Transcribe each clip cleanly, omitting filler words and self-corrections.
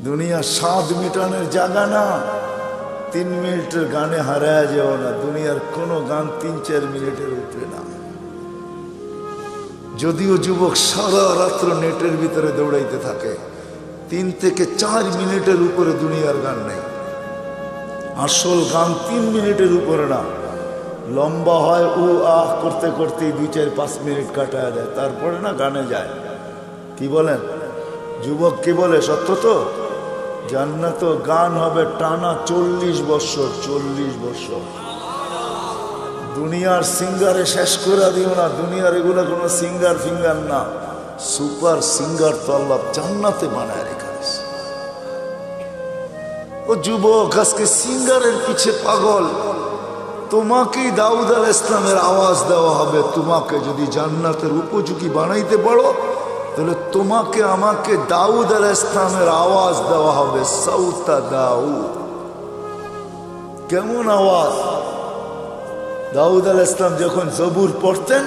দুনিয়া স্বাদ মিটানোর জায়গা না। 3 মিনিটের গানে হারায় যাও না। দুনিয়ার কোনো গান 3-4 মিনিটের উপরে না। যদিও যুবক সারা রাত্র নেটের ভিতরে দৌড়াইতে থাকে, 3 থেকে 4 মিনিটের উপরে দুনিয়ার গান নেই। আসল গান 3 মিনিটের উপরে না। লম্বা হয় ও আহ করতে করতেই 2-4-5 মিনিট কাটায় দেয়, তারপরে না গানে যায়। কি বলেন যুবক, কি বলে? সত্য তো। জান্নাত গান হবে টানা 40 বছর। 40 বছর। দুনিয়ার সিঙ্গারে শেষ করে দিও না। দুনিয়ার এগুলো কোনো সিঙ্গার ফিঙ্গার না, সুপার সিঙ্গার তো আল্লাহ জান্নাতে বানায় রেখেছে। ও যুবক, আজকে সিঙ্গারের পিছে পাগল। তোমাকেই দাউদ আলাইহিস সালামের আওয়াজ দেওয়া হবে। তোমাকে যদি জান্নাতের উপযোগী বানাইতে পারো, তাহলে তোমাকে আমাকে দাউদ আলাইহিস সালামের আওয়াজ দেওয়া হবে। সাউতা দাউদ। কেমন আওয়াজ? দাউদ আলাইহিস সালাম যখন জবুর পড়তেন,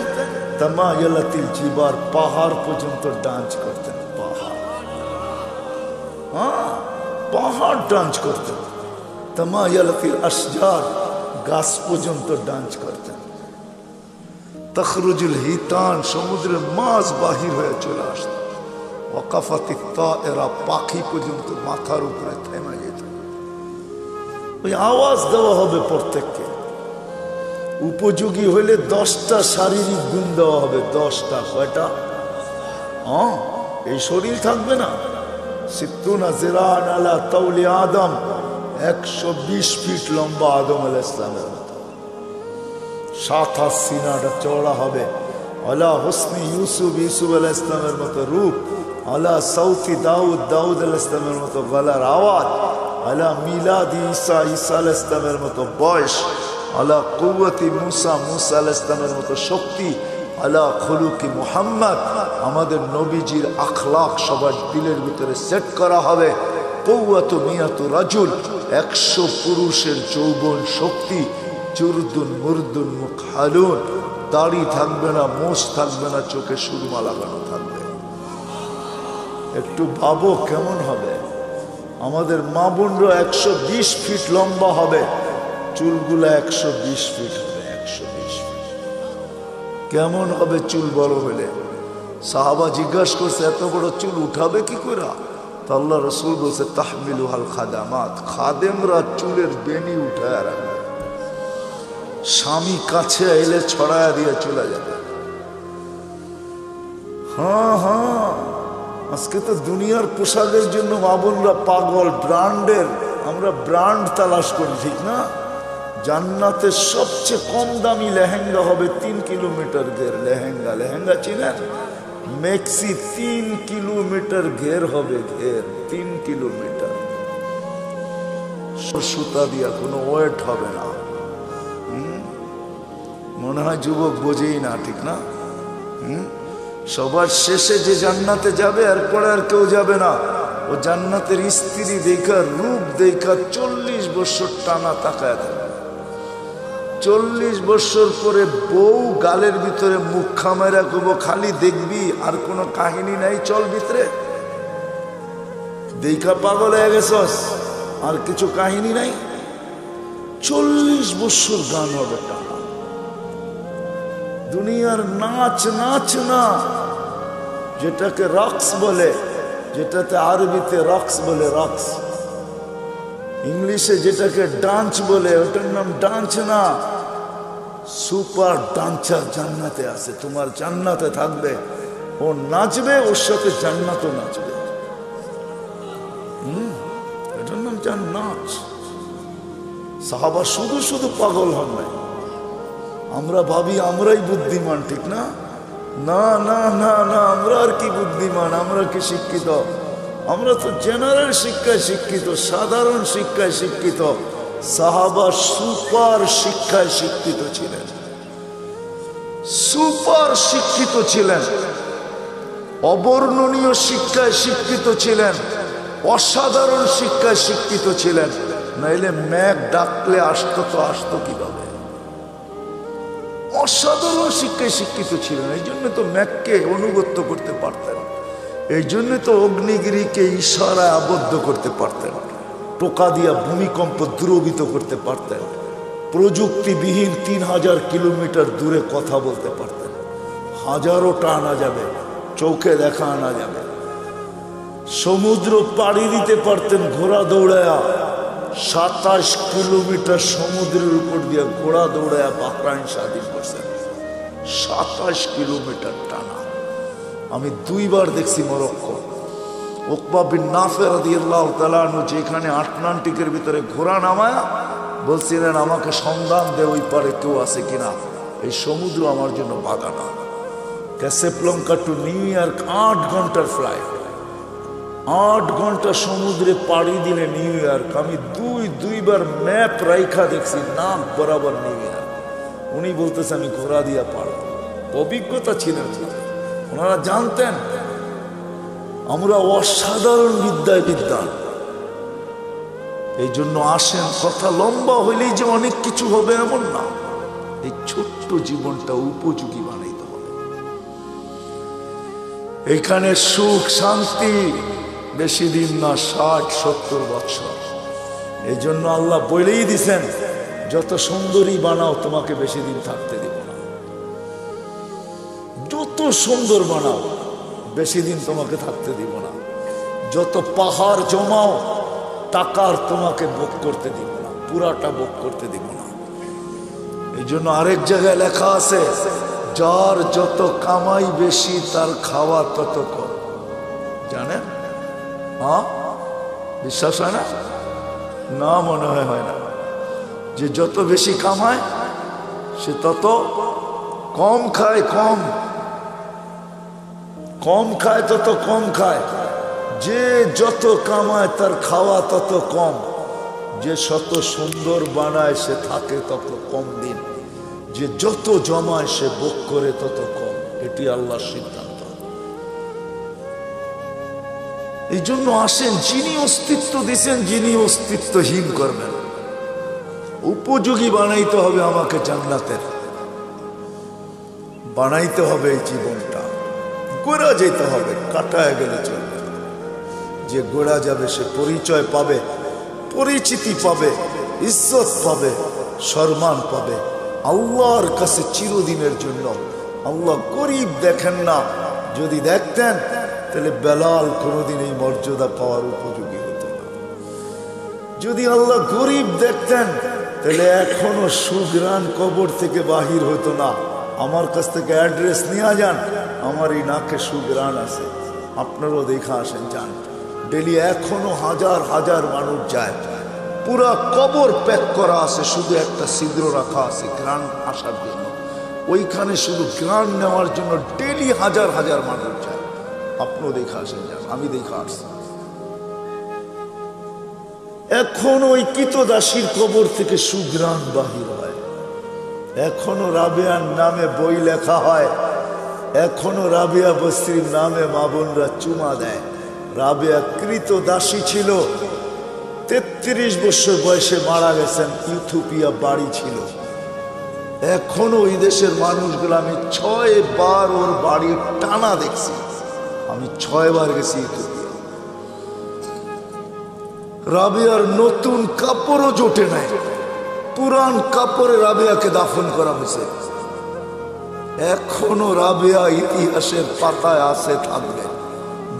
তামায়ালাতিল জিবার, পাহাড় পর্যন্ত ডান্স করতেন। পাহাড় ডান্স করতেন। তামায়ালাতিল আশজার, গাছ পর্যন্ত ডান্স করতেন। তখরুজুল হিতান, সমুদ্রের মাছ বাহির হয়ে চলে আসত। ওয়াকাফাতিত তায়রা, পাখি পর্যন্ত মাথার উপরে থেমে যেত। ওই আওয়াজ দেওয়া হবে প্রত্যেককে। উপযোগী হইলে 10টা শারীরিক গুণ দেওয়া হবে। 10টা। কয়টা? এই শরীর থাকবে না। সিত্তুনা জিরান আলা তাওলি আদম, 120 ফিট লম্বা আদম আলাইহিস সালামের মতো। 7 হাত সিনাটা চওড়া হবে। আলা হুসনি ইউসুফ, ইউসুফ আলাইহিস সালামের মতো রূপ। আলা সাউতি দাউদ, দাউদ আলাইহিস সালামের মতো গলার আওয়াজ। আলা মিলাদি ঈসা, ঈসা আলাইহিস সালামের মতো বয়স। আলা কুওয়াতি মুসা, মুসা আলাইহিস সালামের মতো শক্তি। আলা খুলুকি মুহাম্মদ, আমাদের নবীজির আখলাক সবার দিলের ভিতরে সেট করা হবে। কুওয়াতু মিয়াতু রাজুল, 100 পুরুষের যৌবন শক্তি। জুরদুন মুরদুন মুকহালুন, দাড়ি থাকবে না, মোষ থাকবে না, চোখে সুরমা লাগানো থাকবে। একটু ভাবো কেমন হবে। আমাদের মা বোনরা 120 ফিট লম্বা হবে, চুলগুলা 120 ফিট হবে। 120 ফিট কেমন হবে চুল বড় হলে? সাহাবা জিজ্ঞাসা করছে, এত বড় চুল উঠাবে কি করে? তো আল্লাহ রসুল বলছে, তাহমিলুহাল খাদামাত, খাদেমরা চুলের বেনি উঠায় রাখবে। স্বামী কাছে এলে ছড়ায়া দিয়ে চলে যাবে। আজকে তো দুনিয়ার পোশাকের জন্য মা বোনরা পাগল। ব্র্যান্ডের, আমরা ব্র্যান্ড তালাশ করি, ঠিক না? জান্নাতের সবচেয়ে কম দামি লেহেঙ্গা হবে 3 কিলোমিটার ঘের। লেহেঙ্গা, লেহেঙ্গা চিনেন? মেক্সি 3 কিলোমিটার ঘের হবে। ঘের 3 কিলোমিটার। সুতা দিয়া কোনো ওয়েট হবে না। মনে হয় যুবক বোঝেই না, ঠিক না? সবার শেষে যে জান্নাতে যাবে, এরপরে আর কেউ যাবে না। ও জান্নাতের স্ত্রী দেখা, রূপ দেখা 40 বছর টানা তাকায় থাকবে। 40 বছর পরে বউ গালের ভিতরে মুখ খামাইরা কব, খালি দেখবি, আর কোনো কাহিনী নাই, চল ভিতরে। দেখা পাগল হয়ে গেছস, আর কিছু কাহিনী নাই। 40 বছর গান হবে টানা। দুনিয়ার নাচ, নাচ না, যেটাকে রক্স বলে, যেটাতে আরবিতে রক্স বলে, রক্স। ইংলিশে যেটাকে ডান্স বলে, ওটার নাম ডান্স না। সুপার ডান্সার জান্নাতে আছে। তোমার জান্নাতে থাকবে, ও নাচবে, ওর সাথে জান্নাতও নাচবে। এটার নাম জান্নাত। সাহাবা শুধু শুধু পাগল হন নাই। আমরা ভাবি আমরাই বুদ্ধিমান, ঠিক না? না না না না, আমরা আর কি বুদ্ধিমান, আমরা কি শিক্ষিত? আমরা তো জেনারেল শিক্ষায় শিক্ষিত, সাধারণ শিক্ষায় শিক্ষিত। সাহাবা সুপার শিক্ষায় শিক্ষিত ছিলেন, সুপার শিক্ষিত ছিলেন, অবর্ণনীয় শিক্ষায় শিক্ষিত ছিলেন, অসাধারণ শিক্ষায় শিক্ষিত ছিলেন। নাইলে ম্যাক ডাকলে আসতো তো আসতো কিভাবে? অসাধারণ শিক্ষায় শিক্ষিত ছিলেন, এই জন্য তো ম্যাককে অনুগত্য করতে পারতেন। এই জন্য তো অগ্নিগিরিকে ইশারায় আবদ্ধ করতে পারতেন, টোকা দিয়া ভূমিকম্প দ্রবিত করতে পারতেন, প্রযুক্তিবিহীন 3000 কিলোমিটার দূরে কথা বলতে পারতেন, হাজারোটা আনা যাবে, চোখে দেখা আনা যাবে, সমুদ্র পাড়ি দিতে পারতেন ঘোড়া দৌড়ায়া, 27 কিলোমিটার সমুদ্রের উপর দিয়ে ঘোড়া দৌড়ায়া বাহরাইন স্বাধীন করছেন, 27 কিলোমিটার টানা। আমি 2 বার দেখছি মরক্কো। উকবা বিন নাফে রাদিয়াল্লাহু তাআলা আনহু যেখানে আটলান্টিকের ভিতরে ঘোড়া নামায়া বলছিলেন, আমাকে সন্ধান দে ওই পারে কেউ আছে কিনা, এই সমুদ্র আমার জন্য বাধা না। ক্যাসাব্লাঙ্কা টু নিউ ইয়র্ক 8 ঘন্টার ফ্লাইট, 8 ঘন্টা সমুদ্রে পাড়ি দিলে নিউ ইয়র্ক। আমি দুইবার ম্যাপ রাইখা দেখছি, নাক বরাবর নিউ ইয়র্ক। উনি বলতেছে আমি ঘোড়া দিয়া পারব, অভিজ্ঞতা ছিলেন, ওনারা জানতেন আমরা অসাধারণ বিদ্যায় বিদ্যান। এই জন্য আসেন, কথা লম্বা হইলেই যে অনেক কিছু হবে এমন না, এই ছোট্ট জীবনটা উপযোগী বানাইতে হবে। এইখানে সুখ শান্তি বেশি দিন না, 60-70 বছর। এই জন্য আল্লাহ বলেই দিছেন, যত সুন্দরী বানাও তোমাকে বেশি দিন থাকতে দিব না, যত সুন্দর বানাও বেশি দিন তোমাকে থাকতে দিব না, যত পাহাড় জমাও টাকার তোমাকে ভোগ করতে দিব না, পুরাটা ভোগ করতে দিব না। এই জন্য আরেক জায়গায় লেখা আছে, যার যত কামাই বেশি তার খাওয়া তত কম। জানেন? হ্যাঁ, বিশ্বাস হয় না? না, মনে হয় না। যে যত বেশি কামায় সে তত কম খায়, কম খায় তত কম খায়। যে যত কামায় তার খাওয়া তত কম, যে শত সুন্দর বানায় সে থাকে তত কম দিন, যে যত জমায় সে ভোগ করে তত কম। এটি আল্লাহর সিদ্ধান্ত। এই জন্য আসেন, যিনি অস্তিত্ব দিচ্ছেন, যিনি অস্তিত্বহীন করবেন, উপযোগী বানাইতে হবে আমাকে জান্নাতের, বানাইতে হবে এই জীবনটা। গোড়া যেতে হবে, কাটায় গেলে চলবে। যে গোড়া যাবে সে পরিচয় পাবে, পরিচিতি পাবে, ইজ্জত পাবে, সম্মান পাবে আল্লাহর কাছে চিরদিনের জন্য। আল্লাহ গরিব দেখেন না, যদি দেখতেন তাহলে বেলাল কোনোদিন এই মর্যাদা পাওয়ার উপযোগী হতো না। যদি আল্লাহ গরিব দেখতেন তাহলে এখনো সুগ্রাণ কবর থেকে বাহির হতো না। আমার কাছ থেকে অ্যাড্রেস নিয়ে যান, আমার এই নাকে সুগ্রাণ আছে, আপনারাও দেখা আসেন, যান। ডেলি এখনো হাজার হাজার মানুষ যায়, পুরা কবর প্যাক করা আছে, শুধু একটা ছিদ্র রাখা আছে গ্রাণ আসার জন্য। ওইখানে শুধু গ্রাণ নেওয়ার জন্য ডেলি হাজার হাজার মানুষ যায়। আপনিও দেখা আসেন, যান, আমি দেখা আসছি। এখন ওই কৃতদাসীর কবর থেকে সুগ্রাণ বাহির হয়, এখনো রাবেয়ার নামে বই লেখা হয়, এখনো রাবেয়া বস্তির নামে মা বোনরা চুমা দেয়। রাবেয়া কৃতদাসী ছিল, 33 বছর বয়সে মারা গেছেন, ইথিওপিয়া বাড়ি ছিল। এখনো ওই দেশের মানুষগুলো, আমি 6 বার ওর বাড়ি টানা দেখছি, আমি 6 বার গেছি ইথিওপিয়া। রাবেয়ার নতুন কাপড়ও জোটে নাই, পুরান কাপড়ে রাবেয়াকে দাফন করা হয়েছে। এখনো রাবেয়া ইতিহাসের পাতায় আছে, থাকবে।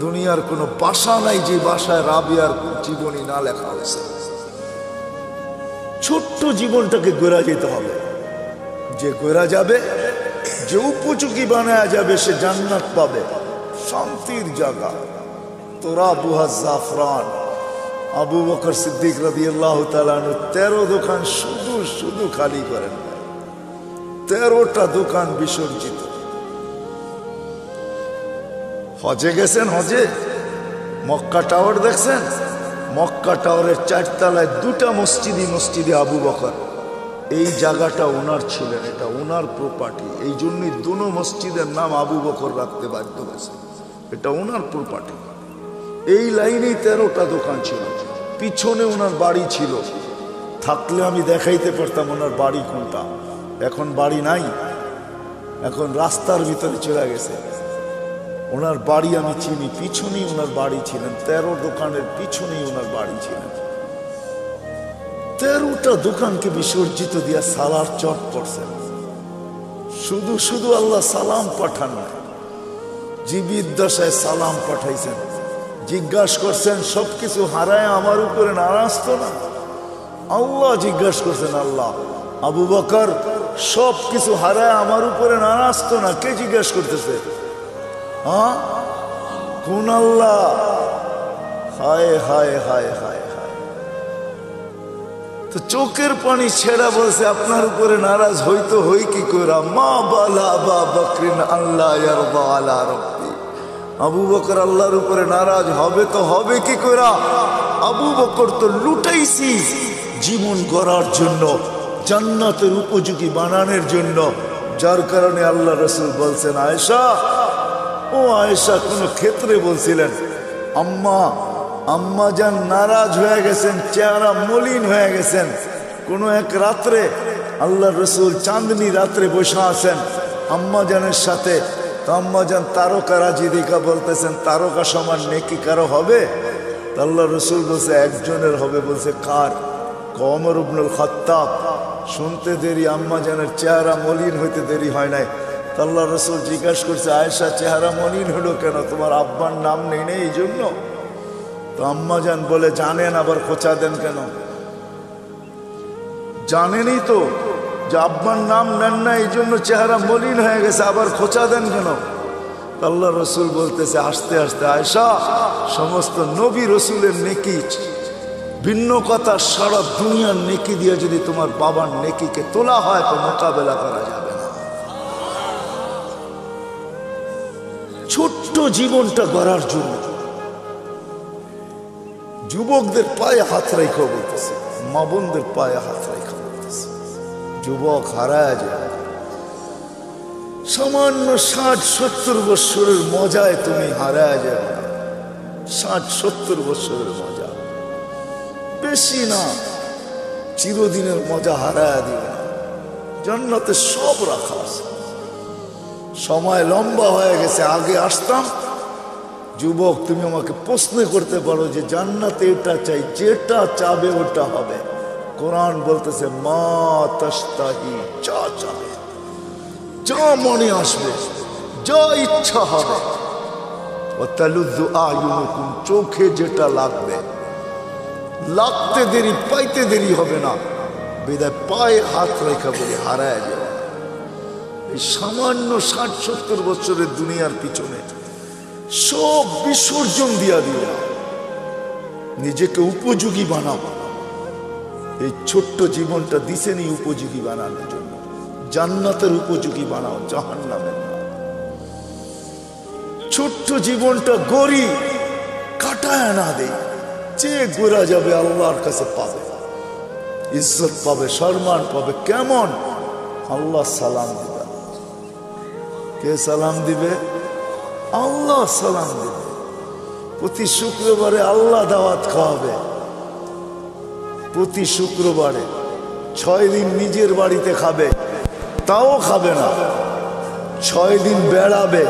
দুনিয়ার কোনো ভাষা নাই যে ভাষায় রাবেয়ার জীবনী না লেখা হয়েছে। ছোট্ট জীবনটাকে গড়া যেতে হবে, যে গড়া যাবে, যে উপযোগী বানায়া যাবে, সে জান্নাত পাবে, শান্তির জায়গা। তোরা বুহা জাফরান, আবু বকর সিদ্দিক রাদিয়াল্লাহু তাআলা আনহু 13 দোকান শুধু শুধু খালি করেন, 13টা দোকান বিসর্জিত। হজে গেছেন, হজে মক্কা টাওয়ার দেখছেন? মক্কা টাওয়ারের 4 তলায় 2টা মসজিদে আবু বকর। এই জায়গাটা ওনার ছিলেন, এটা ওনার প্রপার্টি। এই জন্যই দুনো মসজিদের নাম আবু বকর রাখতে বাধ্য হয়েছে, এটা ওনার প্রপার্টি। এই লাইনেই 13টা দোকান ছিল, পিছনে ওনার বাড়ি ছিল। থাকলে আমি দেখাইতে পারতাম ওনার বাড়ি কোনটা। এখন বাড়ি নাই, এখন রাস্তার ভিতরে চলে গেছে। ওনার বাড়ি আমি চিনি, পিছনেই ওনার বাড়ি ছিলেন, 13 দোকানের পিছনেই ওনার বাড়ি ছিলেন। 13টা দোকানকে বিসর্জিত দিয়া সালার চট করছেন। শুধু শুধু আল্লাহ সালাম পাঠান না, জীবিত দশায় সালাম পাঠাইছেন। জিজ্ঞাসা করছেন সবকিছু হারায় আমার উপরে নারাজ তো না? আল্লাহ জিজ্ঞাসা করছেন, আল্লাহ আবু বকর সবকিছু হারায় আমার উপরে নারাজ তো না? কে জিজ্ঞাসা করতেছে? হ্যাঁ, কোন আল্লাহ? হায় হায় হায় হায় হায়। তো চোখের পানি ছেড়া বলছে আপনার উপরে নারাজ হইতো হই কি করে? মা বালা আবা বকরিন আল্লাহ ইয়ারদা আলা রাব্বি। আবু বকর আল্লাহর উপরে নারাজ হবে তো হবে কি করে? আবু বকর তো লুটাইছি জীবন গড়ার জন্য, জান্নাতের উপযোগী বানানোর জন্য, যার কারণে আল্লাহ রাসূল বলছেন আয়েশা, ও আয়েশা কোন ক্ষেত্রে বলছিলেন আম্মা যান নারাজ হয়ে গেছেন, চেহারা মলিন হয়ে গেছেন। কোন এক রাত্রে আল্লাহ রসুল চাঁদনি রাত্রে বসে আছেন আম্মা জানের সাথে। তো আম্মা যান তারকা রাজি দেখা বলতেছেন তারকা সমান নেকি কারো হবে? আল্লাহ রসুল বলছে একজনের হবে। বলছে কার? ওমর ইবনুল খাত্তাব। শুনতে দেরি, আম্মা জানের চেহারা মলিন হইতে দেরি হয় নাই। আল্লাহ রসুল জিজ্ঞাসা করছে আয়েশা চেহারা মলিন হলো কেন? তোমার আব্বার নাম নেই নেই এই জন্য? তো আম্মা জান বলে জানেন, আবার খোঁচা দেন কেন? জানেনই তো যে আব্বার নাম নেন না এই জন্য চেহারা মলিন হয়ে গেছে, আবার খোঁচা দেন কেন? আল্লাহ রসুল বলতেছে আস্তে আস্তে আয়েশা সমস্ত নবী রসুলের নেকি ভিন্ন কথা, সারা দুনিয়ার নেকি দিয়ে যদি তোমার বাবার নেকিকে তোলা হয় তো মোকাবেলা করা যাবে না। ছোট্ট জীবনটা গড়ার জন্য যুবকদের পায়ে হাত রেখা বলতেছে, মা বোনদের পায়ে হাত রেখা বলতেছে, যুবক হারায় যায়। সামান্য 60-70 বছরের মজায় তুমি হারায় যাবে না। 60-70 বছরের মজা বেশি না, চিরদিনের মজা হারায় দিবে না। জান্নাতে সব রাখা আছে। সময় লম্বা হয়ে গেছে, আগে আসতাম। যুবক তুমি আমাকে প্রশ্ন করতে পারো যে জান্নাতে এটা চাই, যেটা চাবে ওটা হবে। কোরআন বলতেছে মা তাশতাহি, যা চাবে, যা মনে আসবে, যা ইচ্ছা হবে। ওয়াতালুযু আয়ুনুকুম, চোখে যেটা লাগবে, লাগতে দেরি পাইতে দেরি হবে না। বিদায় পায়ে হাত রেখা বলে হারায় যাবে। এই সামান্য 60-70 বছরের দুনিয়ার পিছনে সব বিসর্জন দিয়া দিও না, নিজেকে উপযোগী বানাও। এই ছোট্ট জীবনটা দিছেনি উপযোগী বানানোর জন্য, জান্নাতের উপযোগী বানাও, জাহান্নামের না। ছোট্ট জীবনটা গড়ি কাটায় না দেই, যে গোরা যাবে আল্লাহর কাছে পাবে, ইজ্জত পাবে, সম্মান পাবে। কেমন? আল্লাহ সালাম দিবে। কে সালাম দিবে? আল্লাহ সালাম দিবে। প্রতি শুক্রবারে আল্লাহ দাওয়াত খাওয়াবে। প্রতি শুক্রবারে 6 দিন নিজের বাড়িতে খাবে, তাও খাবে না। 6 দিন বেড়াবে,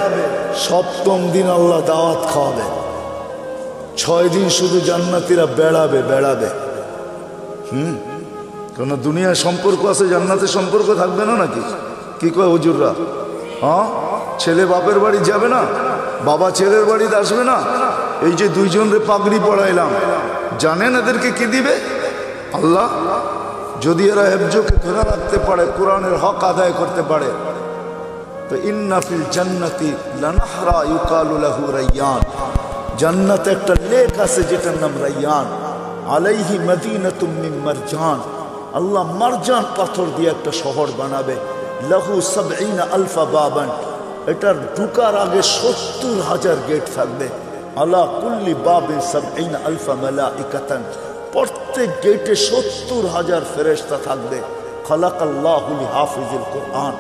7ম দিন আল্লাহ দাওয়াত খাওয়াবে। 6 দিন শুধু জান্নাতীরা বেড়াবে বেড়াবে। কেন দুনিয়ার সম্পর্ক আছে, জান্নাতের সম্পর্ক থাকবে না নাকি? কি কয় হুজুররা? হ্যাঁ, ছেলে বাপের বাড়ি যাবে না, বাবা ছেলের বাড়িতে আসবে না। এই যে 2 জনরে পাগড়ি পড়াইলাম, জানেন এদেরকে কি দিবে? আল্লাহ। যদি এরা হেফজকে ধরে রাখতে পারে, কোরআনের হক আদায় করতে পারে, তো ইন্না ফিল জান্নাতি লানাহরা ইউকালু লাহু রায়্যান, জান্নাতে একটা লেক আছে যেটার নাম রায়্যান। আলাইহি মদিনাতুম মিন মারজান, আল্লাহ মারজান পাথর দিয়ে একটা শহর বানাবে। লাহু 70 আলফা বাবান, এটার ঢুকার আগে 70,000 গেট থাকবে। আলা কুল্লি বাবিন 70 আলফা মালাইকাতান, প্রত্যেক গেটে 70,000 ফেরেশতা থাকবে। খালাকাল্লাহু লিহাফিজিল কুরআন,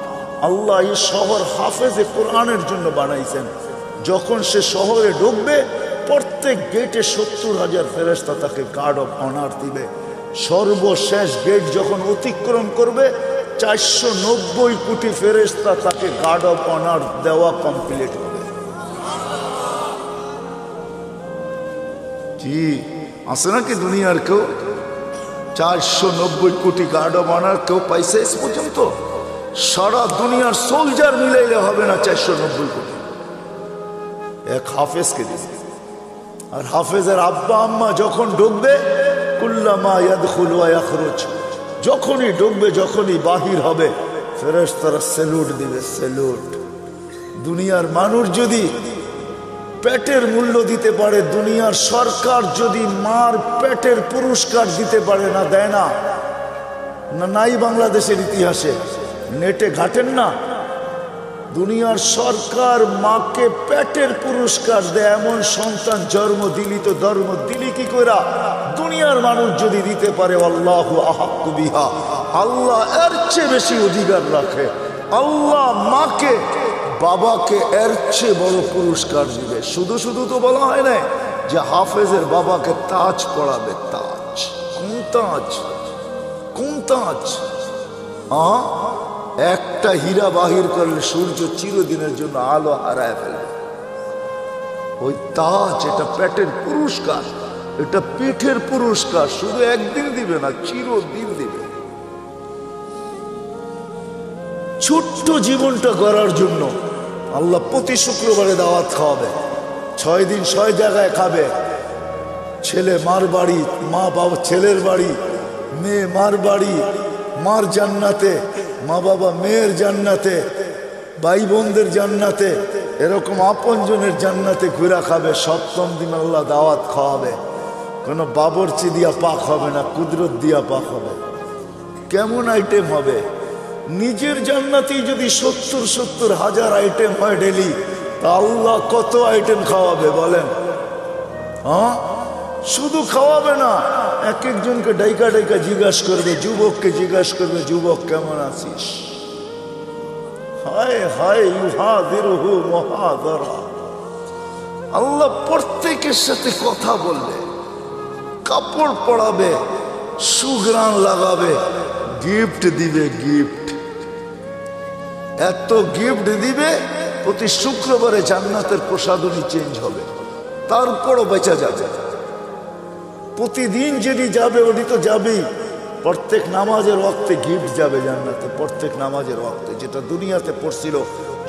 আল্লাহ এই শহর হাফেজে কোরআনের জন্য বানাইছেন। যখন সে শহরে ঢুকবে, প্রত্যেক গেটে 70,000 ফেরেশতা তাকে গার্ড অফ অনার দিবে। সর্বশেষ গেট যখন অতিক্রম করবে, 490 কোটি ফেরেশতা তাকে গার্ড অফ অনার দেওয়া কমপ্লিট হবে। কি আছে নাকি দুনিয়ার কেউ 490 কোটি গার্ডও বানার কেউ পাইছে এস পর্যন্ত? সারা দুনিয়ার সোলজার মিলাইলে হবে না 490 কোটি। এক হাফেজকে দিছে। আর হাফেজের আব্বা আম্মা যখন ঢুকবে, কুল্লামা ইয়াদখুলু ওয়া ইয়াখরুজ, যখনই ঢুকবে যখনই বাহির হবে ফেরেশতারা স্যালুট দিবে, স্যালুট। দুনিয়ার মানুষ যদি পেটের মূল্য দিতে পারে, দুনিয়ার সরকার যদি মার পেটের পুরস্কার দিতে পারে, না দেয় না? নাই বাংলাদেশের ইতিহাসে নেটে ঘাটেন না? দুনিয়ার সরকার মাকে পেটের পুরস্কার দেয়, এমন সন্তান জন্ম দিলি তো ধর্ম দিলি কি কইরা? দুনিয়ার মানুষ যদি দিতে পারে, আল্লাহু আহাক্কু বিহা, আল্লাহ এর চেয়ে বেশি অধিকার রাখে। আল্লাহ মাকে বাবাকে এর চেয়ে বড় পুরস্কার দিবে। শুধু শুধু তো বলা হয় না যে হাফেজের বাবাকে তাজ পড়াবে। তাজ? কোন তাজ? কোন তাজ? একটা হীরা বাহির করলে সূর্য চিরদিনের জন্য আলো হারায় ফেলবে। ওই তাজ, এটা পেটের পুরস্কার, এটা পিঠের পুরস্কার। শুধু একদিন দিবে না, চিরদিন দিবে। ছোট্ট জীবনটা গড়ার জন্য আল্লাহ প্রতি শুক্রবারে দাওয়াত খাওয়াবে। 6 দিন 6 জায়গায় খাবে। ছেলে মার বাড়ি, মা বাবা ছেলের বাড়ি, মেয়ে মার বাড়ি, মার জান্নাতে, মা বাবা মেয়ের জান্নাতে, ভাই বোনদের জান্নাতে, এরকম আপনজনের জান্নাতে ঘুরা খাবে। 7ম দিন আল্লাহ দাওয়াত খাওয়াবে। কোনো বাবরচি দিয়া পাক হবে না, কুদরত দিয়া পাক হবে। কেমন আইটেম হবে? নিজের জান্নাতেই যদি 70 হাজার আইটেম হয় ডেলি, তা আল্লাহ কত আইটেম খাওয়াবে বলেন? শুধু খাওয়াবে না, এক একজনকে ডাইকা ডাইকা জিজ্ঞাসা করবে, যুবককে জিজ্ঞাসা করবে, যুবক কেমন আছিস? হায় হায় ইউহাদিরুহু মুহাদারা। আল্লাহ প্রত্যেকের সাথে কথা বলবে, কাপড় পরাবে, সুঘ্রাণ লাগাবে, গিফট দিবে। গিফট, এত গিফট দিবে, প্রতি শুক্রবারে জান্নাতের প্রসাদনী চেঞ্জ হবে। তারপরও বেঁচে যাবে। প্রতিদিন যিনি যাবে উনি তো যাবেই। প্রত্যেক নামাজের ওয়াক্তে গিফট যাবে জান্নাতে। প্রত্যেক নামাজের ওয়াক্তে, যেটা দুনিয়াতে পড়ছিল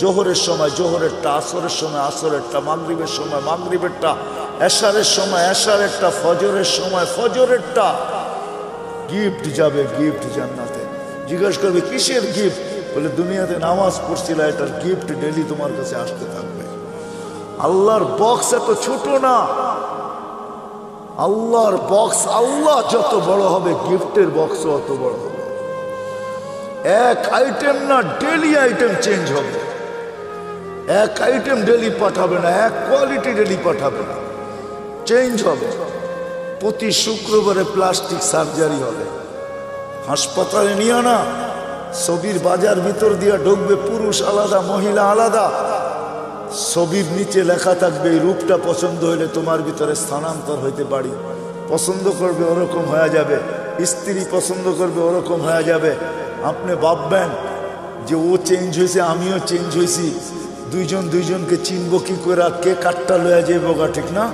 জোহরের সময় জোহরেরটা, আসরের সময় আসরেরটা, মাগরিবের সময় মাগরিবেরটা, এশারের সময় এশারেরটা, ফজরের সময় ফজরেরটা, গিফট যাবে। গিফট জান্নাতে। জিজ্ঞাসা করবে কিসের গিফট? বলে দুনিয়াতে নামাজ পড়ছিল, এটার গিফট ডেলি তোমার কাছে আসতে থাকবে। আল্লাহর বক্স এত ছোট না। আল্লাহর বক্স, আল্লাহ যত বড় হবে গিফটের বক্সও অত বড় হবে। এক আইটেম না, ডেলি আইটেম চেঞ্জ হবে। এক আইটেম ডেলি পাঠাবে না, এক কোয়ালিটি ডেলি পাঠাবে না, চেঞ্জ হবে। প্রতি শুক্রবারে প্লাস্টিক সার্জারি হবে। হাসপাতালে নিয়ে না, ছবির বাজার ভিতর দিয়ে ঢুকবে, পুরুষ আলাদা মহিলা আলাদা। ছবির নিচে লেখা থাকবে, এই রূপটা পছন্দ হইলে তোমার ভিতরে স্থানান্তর হইতে পারি। পছন্দ করবে ওরকম হয়ে যাবে, স্ত্রী পছন্দ করবে ওরকম হয়ে যাবে। আপনি ভাববেন যে ও চেঞ্জ হয়েছে, আমিও চেঞ্জ হয়েছি, দুইজন দুইজনকে চিনব কি করে? কে কাটটা লয়া যাইব গা, ঠিক না?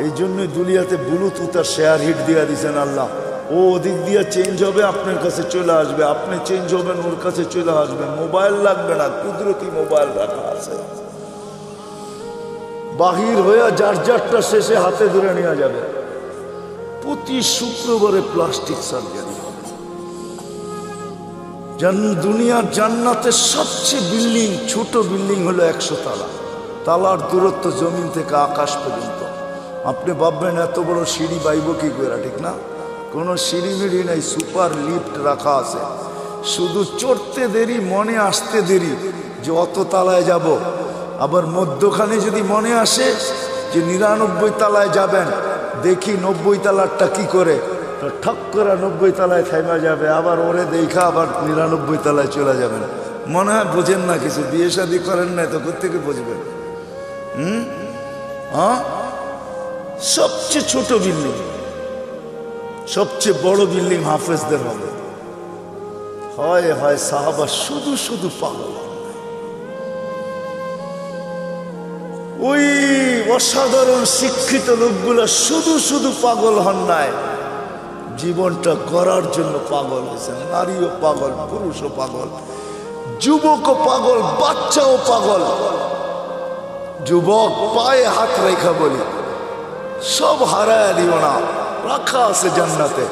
এই জন্যই দুনিয়াতে ব্লুটুথ আর শেয়ার হিট দিয়া দিয়েছেন আল্লাহ। ও ওদিক দিয়ে চেঞ্জ হবে, আপনার কাছে চলে আসবে, আপনি চেঞ্জ হবেন, ওর কাছে চলে আসবেন। মোবাইল লাগবে না, কুদরতি মোবাইল রাখা আছে। বাহির হয়ে যার যারটা শেষে হাতে ধরে নেওয়া যাবে। প্রতি শুক্রবারে প্লাস্টিক সার্জারি হবে। দুনিয়ার জান্নাতের সবচেয়ে বিল্ডিং, ছোট বিল্ডিং হলো 100 তালা। তালার দূরত্ব জমিন থেকে আকাশ পর্যন্ত। আপনি ভাববেন এত বড় সিঁড়ি বাইব কি করে, ঠিক না? কোনো সিঁড়ি মিড়ি নাই, সুপার লিফট রাখা আছে। শুধু চড়তে দেরি, মনে আসতে দেরি যে অত তালায় যাব। আবার মধ্যখানে যদি মনে আসে যে 99 তালায় যাবেন, দেখি 90 তালারটা কি করে, ঠক করে 90 তালায় থেমে যাবে। আবার ওরে দেখা আবার 99 তালায় চলে যাবেন। মনে হয় বোঝেন না কিছু, বিয়ে শাদী করেন না তো কোত্থেকে বুঝবেন? সবচেয়ে ছোট বিল্ডিং, সবচেয়ে বড় বিল্ডিং হাফেজদের হবে। হয় হয় সাহাবা শুধু শুধু পাগল। ওই অসাধারণ শিক্ষিত লোকগুলো শুধু শুধু পাগল হন নাই, জীবনটা গড়ার জন্য পাগল হয়েছেন। নারীও পাগল, পুরুষও পাগল, যুবকও পাগল, বাচ্চাও পাগল। যুবক পায়ে হাত রেখা বলি, সব হারায় দিও না, রাখা আছে জান্নাতে।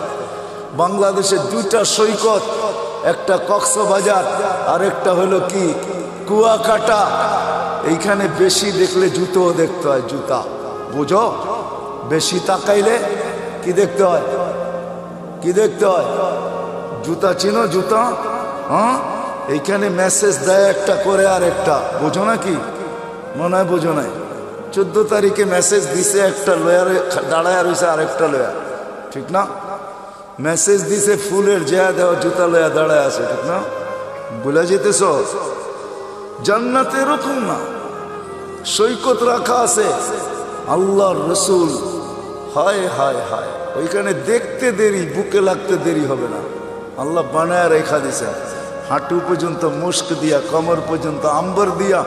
বাংলাদেশে দুইটা সৈকত, একটা কক্সবাজার আর একটা হলো কি কুয়াকাটা। এইখানে বেশি দেখলে জুতো দেখতে হয়, জুতা বুঝো, বেশি তাকাইলে কি দেখতে হয়, কি দেখতে হয়, জুতা চিনো, জুতা। হ্যাঁ, এইখানে মেসেজ দেয় একটা করে আর একটা, বোঝো না কি, মনে হয় বোঝো নাই। 14 তারিখে মেসেজ দিছে, একটা লয়ারে দাঁড়ায় রয়েছে আর একটা লয়া, ঠিক না? মেসেজ দিছে ফুলের জেয়া দেওয়া, জুতা লয়া দাঁড়ায় আছে, ঠিক না? ভুলে যেতেছ? জান্নাতে এরকম না, সৈকত রাখা আছে। আল্লাহর রসুল, হায় হায় হায়, ওইখানে দেখতে দেরি, বুকে লাগতে দেরি হবে না। আল্লাহ বানায় রেখা দিছেন, হাঁটু পর্যন্ত মুস্ক দিয়া, কমর পর্যন্ত আম্বর দিয়া,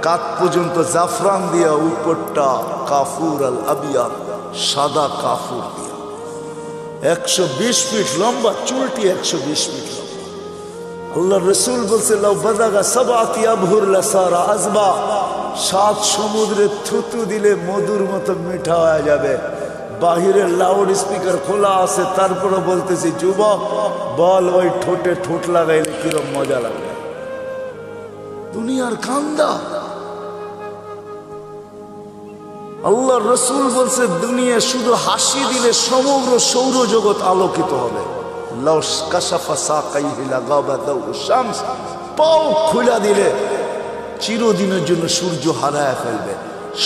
কাত পর্যন্ত জাফরান দিয়া, উপরটা কাফুর আল আবিয়া, সাদা কাফুর দিয়া। 120 ফিট লম্বা, চুলটি 120 ফিট লম্বা। আল্লাহ রসুল বলছে, লাউ বাদাগা সাবাতি আবহুর লাসারা আজবা, 7 সমুদ্রে থুতু দিলে মধুর মতো মিঠা হয়ে যাবে। বাহিরের লাউড স্পিকার খোলা আছে, তারপরে বলতেছি, যুবক বল, ওই ঠোঁটে ঠোঁট লাগাইলে কিরম মজা লাগবে। দুনিয়ার কান্দা। আল্লাহ রসুল বলছে, দুনিয়া শুধু হাসি দিলে সমগ্র সৌরজগৎ আলোকিত হবে। পাও খুলা দিলে চিরদিনের জন্য সূর্য হারায় ফেলবে।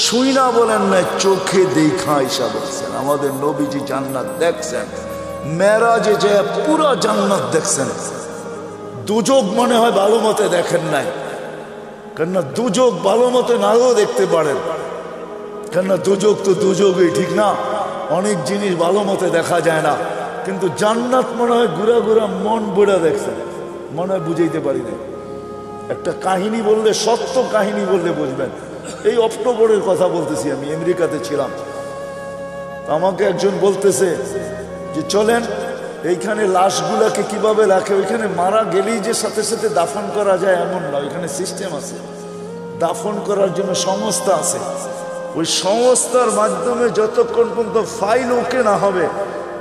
শুই না বলেন না, চোখে দেখা ঈশা বলছেন। আমাদের নবীজি জান্নাত দেখছেন, মেরাজে যে পুরা জান্নাত দেখছেন। দুযোগ মনে হয় ভালো মতে দেখেন নাই, কেননা দুযোগ ভালো মতে নাও দেখতে পারেন, কেননা দুযোগ তো দুযোগই, ঠিক না? অনেক জিনিস ভালো মতে দেখা যায় না, কিন্তু জান্নাত মনে হয় ঘুরা ঘুরা মন বুড়া দেখছেন, মনে হয় বুঝাইতে পারি না। একটা কাহিনী বললে, সত্য কাহিনী বললে বুঝবেন। এই অক্টোবরের কথা বলতেছি, আমি আমেরিকাতে ছিলাম। আমাকে একজন বলতেছে যে চলেন, এইখানে লাশগুলাকে কিভাবে রাখে, ওইখানে মারা গেলেই যে সাথে সাথে দাফন করা যায় এমন না, ওইখানে সিস্টেম আছে, দাফন করার জন্য সংস্থা আছে। ওই সংস্থার মাধ্যমে যতক্ষণ পর্যন্ত ফাইল ওকে না হবে,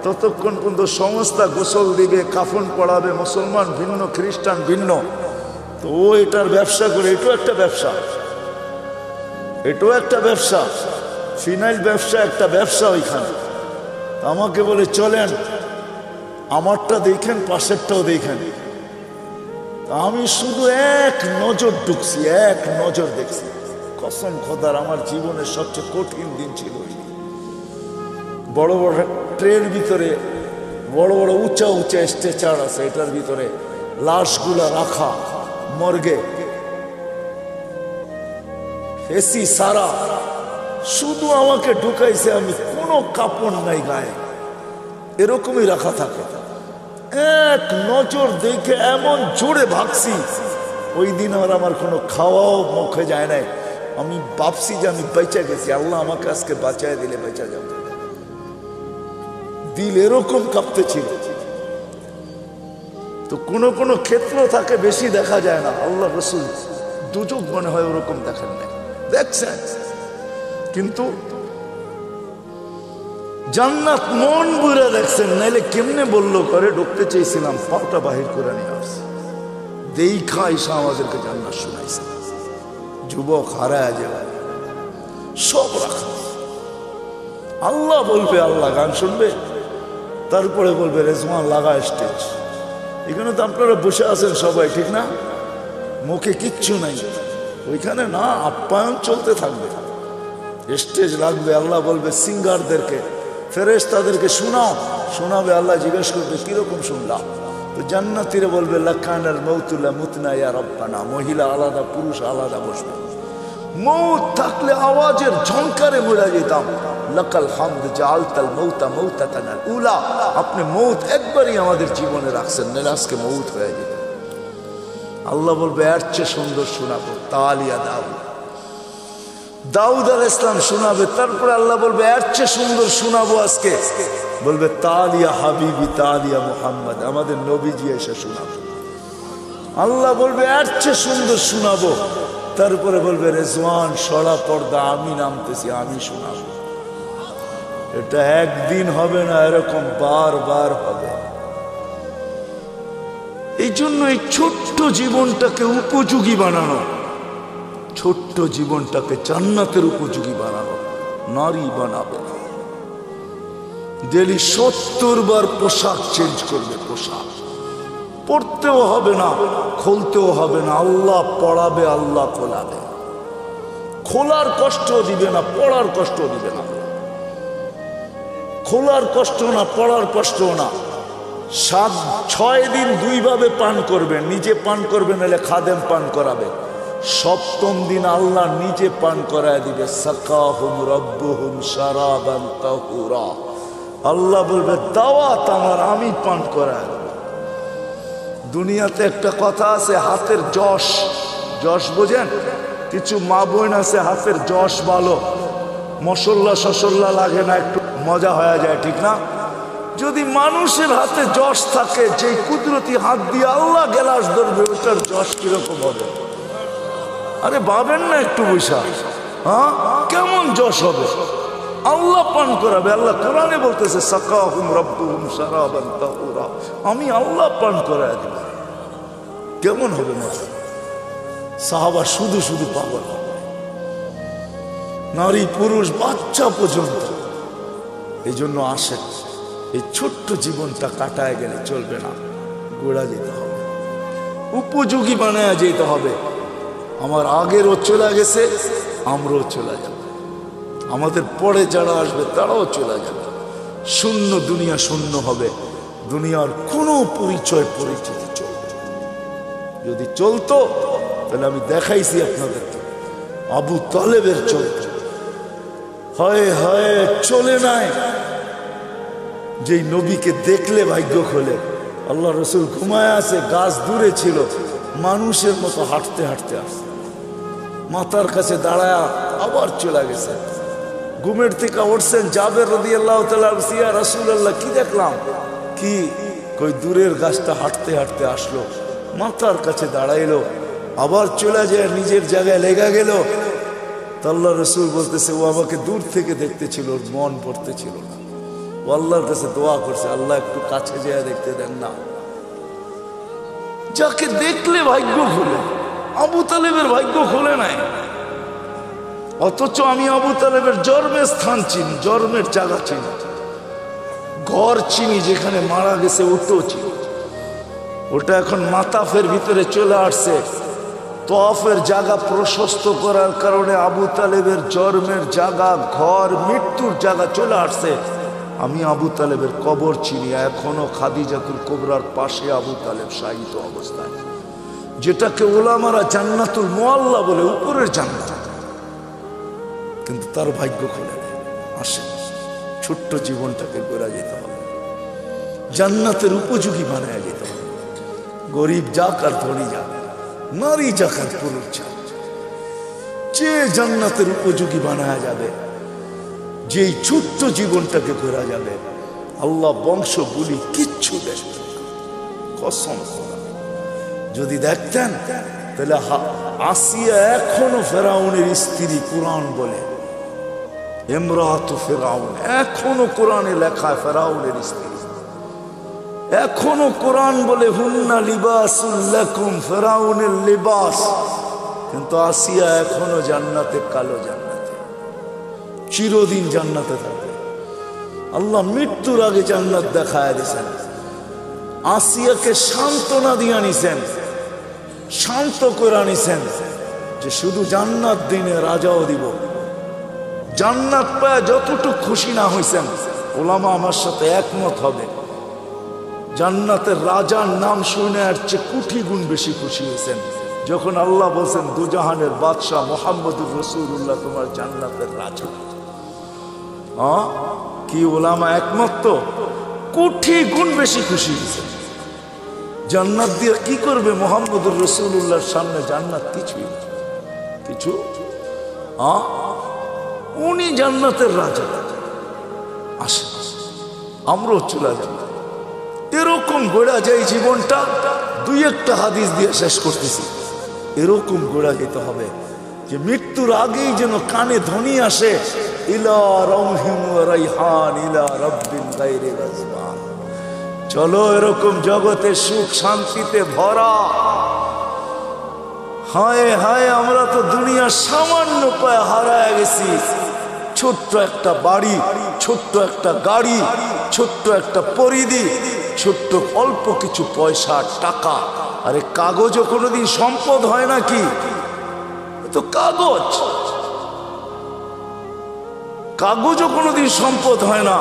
ততক্ষণ পর্যন্ত সংস্থা গোসল দিবে, কাফন পড়াবে। মুসলমান ভিন্ন, খ্রিস্টান ভিন্ন, তো ও এটার ব্যবসা করে। এটাও একটা ব্যবসা, এটাও একটা ব্যবসা, ফিনাইল ব্যবসা, একটা ব্যবসা ওইখানে। আমাকে বলে চলেন, আমারটা দেখেন, পাশেরটাও দেখেন। আমি শুধু এক নজর ঢুকছি, এক নজর দেখছি। কসম খোদার, আমার জীবনের সবচেয়ে কঠিন দিন ছিল। বড় বড় ট্রের ভিতরে বড় বড় উঁচা উঁচা স্ট্রেচার আছে, এটার ভিতরে লাশগুলা রাখা, মর্গে এসি সারা, শুধু আমাকে ঢুকাইছে, আমি কোনো কাপড় নাই গায়ে, এরকমই রাখা থাকে। এক নজর দেখে এমন জোরে ভাগছি, ওই দিন আর আমার কোনো খাওয়াও মুখে যায় নাই। আমি ভাবছি যে আমি বেঁচে গেছি, আল্লাহ আমাকে আজকে বাঁচায় দিলে বেঁচে যাব। দিল এরকম কাঁপতে ছিল। তো কোনো কোনো ক্ষেত্র থাকে বেশি দেখা যায় না। আল্লাহ রসুল দুযোগ মনে হয় ওরকম দেখেন না, দেখছেন, কিন্তু জান্নাত মন বুড়া দেখছেন। নাইলে কেমনে বললো করে ঢুকতে চেয়েছিলাম, পাটা বাহির করে নিয়ে আসছে, দেখা ঈশা আমাদেরকে জান্নাত শোনাইছে। যুবক হারায় যাবে, সব রাখা। আল্লাহ বলবে, আল্লাহ গান শুনবে, তারপরে বলবে রেজওয়ান লাগা স্টেজ। এখানে তো আপনারা বসে আছেন সবাই, ঠিক না? মুখে কিচ্ছু নাই, ওইখানে না আপ্যায়ন চলতে থাকবে, স্টেজ লাগবে। আল্লাহ বলবে সিঙ্গারদেরকে, ফেরেশতাদেরকে শোনাও, শোনাবে। আল্লাহ জিজ্ঞেস করবে কিরকম শুনলাম? তো জান্নাতীরা বলবে লাকানাল মাউতুল্লা মুতনা ইয়া রাব্বানা। মহিলা আলাদা, পুরুষ আলাদা বসবে। মৌত থাকলে আওয়াজের ঝংকারে মরে যেতাম। লাকাল হামদ জাআলতাল মাউতা মাউতাতানাল উলা। আপনি মৌত একবারই আমাদের জীবনে রাখছেন, নাহলে আজকে মৌত হয়ে যেত। আল্লাহ বলবে এর চেয়ে সুন্দর শোনাবো, তালিয়া দাও। দাউদ আলাইহিস সালাম শোনাবে, তারপরে আল্লাহ বলবে এর চেয়ে সুন্দর শোনাবো আজকে, বলবে তালিয়া হাবিবি তালিয়া মুহাম্মদ, আমাদের নবীজি এসে শোনাবে। আল্লাহ বলবে এর চেয়ে সুন্দর শোনাবো, তারপরে বলবে রেজওয়ান সরা পর্দা আমি নামতেছি, আমি শোনাবো। এটা একদিন হবে না, এরকম বারবার হবে। এই জন্য এই ছোট্ট জীবনটাকে উপযোগী বানানো, ছোট্ট জীবনটাকে জান্নাতের উপযোগী বানানো। নারী বানাবে না, ডেলি 70 বার পোশাক চেঞ্জ করবে, পোশাক পড়তেও হবে না, খুলতেও হবে না, আল্লাহ পড়াবে, আল্লাহ খোলাবে। খোলার কষ্ট দিবে না, পড়ার কষ্ট দিবে না, খোলার কষ্ট না, পড়ার কষ্ট না। 6 দিন 2 ভাবে পান করবেন, নিজে পান করবেন, নাহলে খাদেম পান করাবে। 7ম দিন আল্লাহ নিজে পান করায় দিবে। সাকাহুম রব্বুহুম শারাবান তাহুরা, আল্লাহ বলবে দাওয়াত আমার, আমি পান করায় দেব। দুনিয়াতে একটা কথা আছে, হাতের যশ, যশ বোঝেন? কিছু মা বোন আছে হাতের যশ ভালো, মশল্লা শসল্লা লাগে না, একটু মজা হয়ে যায়, ঠিক না? যদি মানুষের হাতে যশ থাকে, যে কুদরতি হাত দিয়ে আল্লাহ গেলাস ধরবে, ওটার যশ কিরকম হবে? আরে ভাবেন না একটু বৈশা, হ্যাঁ কেমন যশ হবে? আল্লাহ পান করাবে। আল্লাহ কোরআনে বলতেছে সাকাহুম রব্বুহুম শারাবান তাহুরা, আমি আল্লাহ পান করায় দেব। কেমন হবে মজা? সাহাবা শুধু শুধু পাগল হবে, নারী পুরুষ বাচ্চা পর্যন্ত। এই জন্য আসে, এই ছোট্ট জীবনটা কাটায় গেলে চলবে না, গোড়া যেতে হবে, উপযোগী বানায় যেতে হবে। আমার আগেরও চলে গেছে, আমরাও চলে যাব, আমাদের পরে যারা আসবে তারাও চলে যাবে। শূন্য দুনিয়া, শূন্য হবে, দুনিয়ার কোনো পরিচয় পরিচিতি চলবে। যদি চলতো তাহলে আমি দেখাইছি আপনাদেরকে, আবু তালেবের চলত, হয় হয় চলে নাই। যেই নবীকে দেখলে ভাগ্য খোলে। আল্লাহ রসুল ঘুমায় আছে, গাছ দূরে ছিল, মানুষের মতো হাঁটতে হাঁটতে আসছে, মাথার কাছে দাঁড়ায় আবার চলে গেছে। ঘুমের থেকে উঠছেন, জাবের রাদিয়াল্লাহু তাআলা, ইয়া রাসূলুল্লাহ কি দেখলাম? কি কই দূরের গাছটা হাঁটতে হাঁটতে আসলো, মাথার কাছে দাঁড়াইলো, আবার চলে যায় নিজের জায়গায় লেগে গেল। তো আল্লাহ রসুল বলতেছে ও আমাকে দূর থেকে দেখতেছিল, ওর মন পড়তেছিল না, ও আল্লাহর কাছে দোয়া করছে, আল্লাহ একটু কাছে যেয়ে দেখতে দেন না। যাকে দেখলে ভাগ্য খোলে, আবু তালেবের ভাগ্য খোলে নাই। অথচ আমি আবু তালেবের জন্মের স্থান চিনি, জন্মের জায়গা চিনি, ঘর চিনি, যেখানে মারা গেছে ওটাও চিনি। ওটা এখন মাতাফের ভিতরে চলে আসছে। তওয়াফের জায়গা প্রশস্ত করার কারণে আবু তালেবের জন্মের জায়গা, ঘর, মৃত্যুর জায়গা চলে আসছে। আমি আবু তালেবের কবর চিনি, এখনো খাদিজাতুল কুবরার পাশে আবু তালেব শায়িত অবস্থায়, যেটাকে ওলামারা জান্নাতুল মুআল্লা বলে, উপরের জান্নাত। কিন্তু তার ভাগ্য খুলে আসে। ছোট্ট জীবনটাকে গড়া যেতে হবে, জান্নাতের উপযোগী বানায় যেতে হবে। গরিব যাক আর ধনী যাক, নারী যাক আর পুরুষ যাক, যে জান্নাতের উপযোগী বানায় যাবে, যেই ছোট্ট জীবনটাকে গড়া যাবে, আল্লাহ বংশ বলি কিচ্ছু দেখবে না, কসম খোদা। যদি দেখতেন তাহলে আসিয়া এখনো ফেরাউনের স্ত্রী, কোরআন বলে ইমরাতু ফেরাউন, এখনো কোরআনে লেখা ফেরাউনের স্ত্রী, এখনো কোরআন বলে হুন্না লিবাসুল লাকুম, ফেরাউনের লিবাস। কিন্তু আসিয়া এখনো জান্নাতে, কালো জান্নাতে, চিরদিন জান্নাতে থাকবে। আল্লাহ মৃত্যুর আগে জান্নাত দেখায় দিয়েছেন, আসিয়াকে সান্ত্বনা দিয়ে আনিছেন, শান্ত করে আনিছেন, যে শুধু জান্নাত দিনে রাজাও দিব। জান্নাত পায় যতটুকু খুশি না হয়েছেন, ওলামা আমার সাথে একমত হবে, জান্নাতের রাজার নাম শুনে আর চেয়ে কোটি গুণ বেশি খুশি হয়েছেন যখন আল্লাহ বলছেন দুজাহানের বাদশাহ মুহাম্মদুর রাসূলুল্লাহ তোমার জান্নাতের রাজা। কি ওলামা একমত? তো কোটি গুণ বেশি খুশি হয়েছেন। জান্নাত দিয়ে কি করবে মুহাম্মদুর রাসূলুল্লাহর সামনে? জান্নাত কিছুই না, কিছু উনি জান্নাতের রাজা। আসে আমরাও চলে যাব। এরকম গোড়া যায় জীবনটা। দুই একটা হাদিস দিয়ে শেষ করতেছি। এরকম গোড়া যেতে হবে যে মৃত্যুর আগেই যেন কানে ধ্বনি আসে, ইলা রাউহিন ওয়া রাইহান ইলা রাব্বিন গায়রি গাজবান। চলো এরকম জগতে সুখ শান্তিতে ভরা। হায় হায়, আমরা তো দুনিয়ার সামান্য পায়ে হারায় গেছি। ছোট্ট একটা বাড়ি, ছোট্ট একটা গাড়ি, ছোট্ট একটা পরিধি, ছোট্ট অল্প কিছু পয়সা টাকা। আরে কাগজও কোনোদিন সম্পদ হয় নাকি? তো কাগজ, কাগজও কোনোদিন সম্পদ হয় না।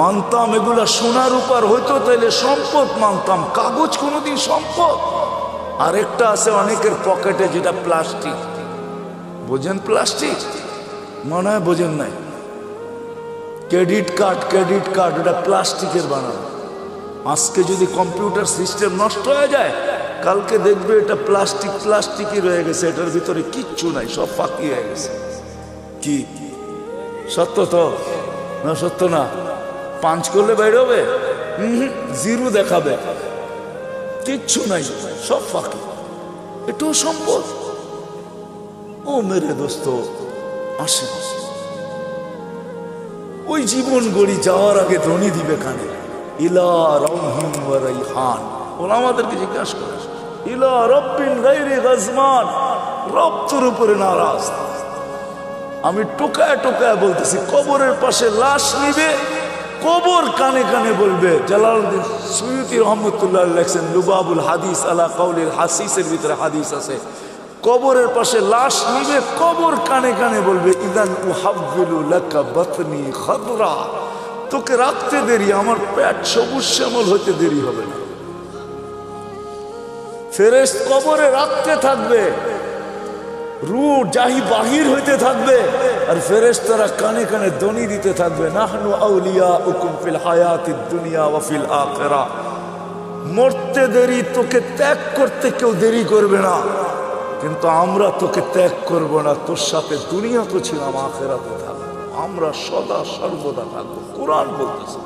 মানতাম এগুলা সোনার উপর হইতো তাইলে সম্পদ মানতাম, কাগজ কোনোদিন সম্পদ। আরেকটা আছে অনেকের পকেটে, যেটা প্লাস্টিক। বোঝেন প্লাস্টিক? মনে হয় বোঝেন নাই। ক্রেডিট কার্ড, ক্রেডিট কার্ড এটা প্লাস্টিকের বানানো। আজকে যদি কম্পিউটার সিস্টেম নষ্ট হয়ে যায়, কালকে দেখবে এটা প্লাস্টিক প্লাস্টিকই রয়ে গেছে, এটার ভিতরে কিচ্ছু নাই, সব ফাঁকি হয়ে গেছে। কি সত্য তো না? সত্য না? পাঁচ করলে বাইরে হবে, জিরো দেখাবে, কিচ্ছু নাই, সব ফাঁকি। এটাও সম্পদ। ও মেরে দোস্ত, আসে ওই জীবন গড়ি যাওয়ার আগে ধ্বনি দিবে কানে, ইলা রাউহিন ওয়া রাইহান। ওরা আমাদেরকে জিজ্ঞাসা করে, ইলা রাব্বিন গায়রি গাজমান, রব তোর উপরে নারাজ। আমি টোকায় টোকায় বলতেছি, কবরের পাশে লাশ নিবে, কবর কানে কানে বলবে। জালালউদ্দিন সুয়ুতী রহমতুল্লাহ লেখছেন লুবাবুল হাদিস আলা কাউলিল হাসিসের ভিতরে হাদিস আছে, কবরের পাশে লাশ নিবে, কবর কানে কানে বলবে, ইদান উহাব্বিলু লাকা বাতনি খাদরা, তোকে রাখতে দেরি, আমার পেট সবুজ শ্যামল হতে দেরি হবে না। ফেরেশতা কবরে রাখতে থাকবে, রূহ জাহি বাহির হইতে থাকবে, আর ফেরেশতারা কানে কানে ধ্বনি দিতে থাকবে, নাহনু আউলিয়াউকুম ফিল হায়াতিদ দুনিয়া ওয়া ফিল আখিরাহ। মরতে দেরি, তোকে ত্যাগ করতে কেউ দেরি করবে না, কিন্তু আমরা তোকে ত্যাগ করব না। তোর সাথে দুনিয়া তো ছিলাম, আখিরাতে থাকবো, আমরা সদা সর্বদা থাকবো। কোরআন বলতেছে।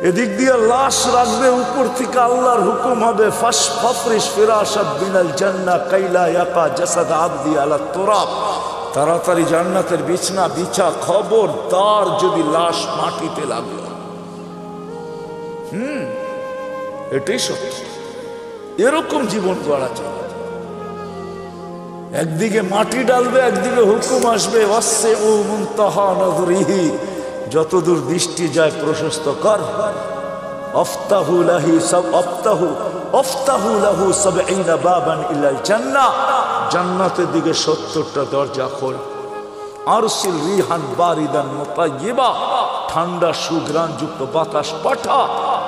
এদিক দিয়ে লাশ রাখবে, উপর থেকে আল্লাহর হুকুম হবে, ফাফরিশ ফিরাশাত বিনাল জান্নাহ কাইলা ইয়াকা জাসাদ আবদি আলা তুরাব, তাড়াতাড়ি জান্নাতের বিছনা বিছা। খবরদার যদি লাশ মাটিতে লাগলো। এটাই সত্য। এরকম জীবন গড়া চাই। একদিকে মাটি ডালবে, একদিকে হুকুম আসবে, ওয়াসসিউ মুনতাহা নযরিহি, যতদূর দৃষ্টি যায় প্রশস্ত কর। আফতাহু লাহি সাব আফতাহু লাহু ৭০ বাবান ইলাল জান্নাহ, জান্নাতের দিকে ৭০টা দরজা খোল। আরসিল রিহান বারিদান মুতায়্যিবা, ঠান্ডা সুঘ্রাণ যুক্ত বাতাস পাঠা।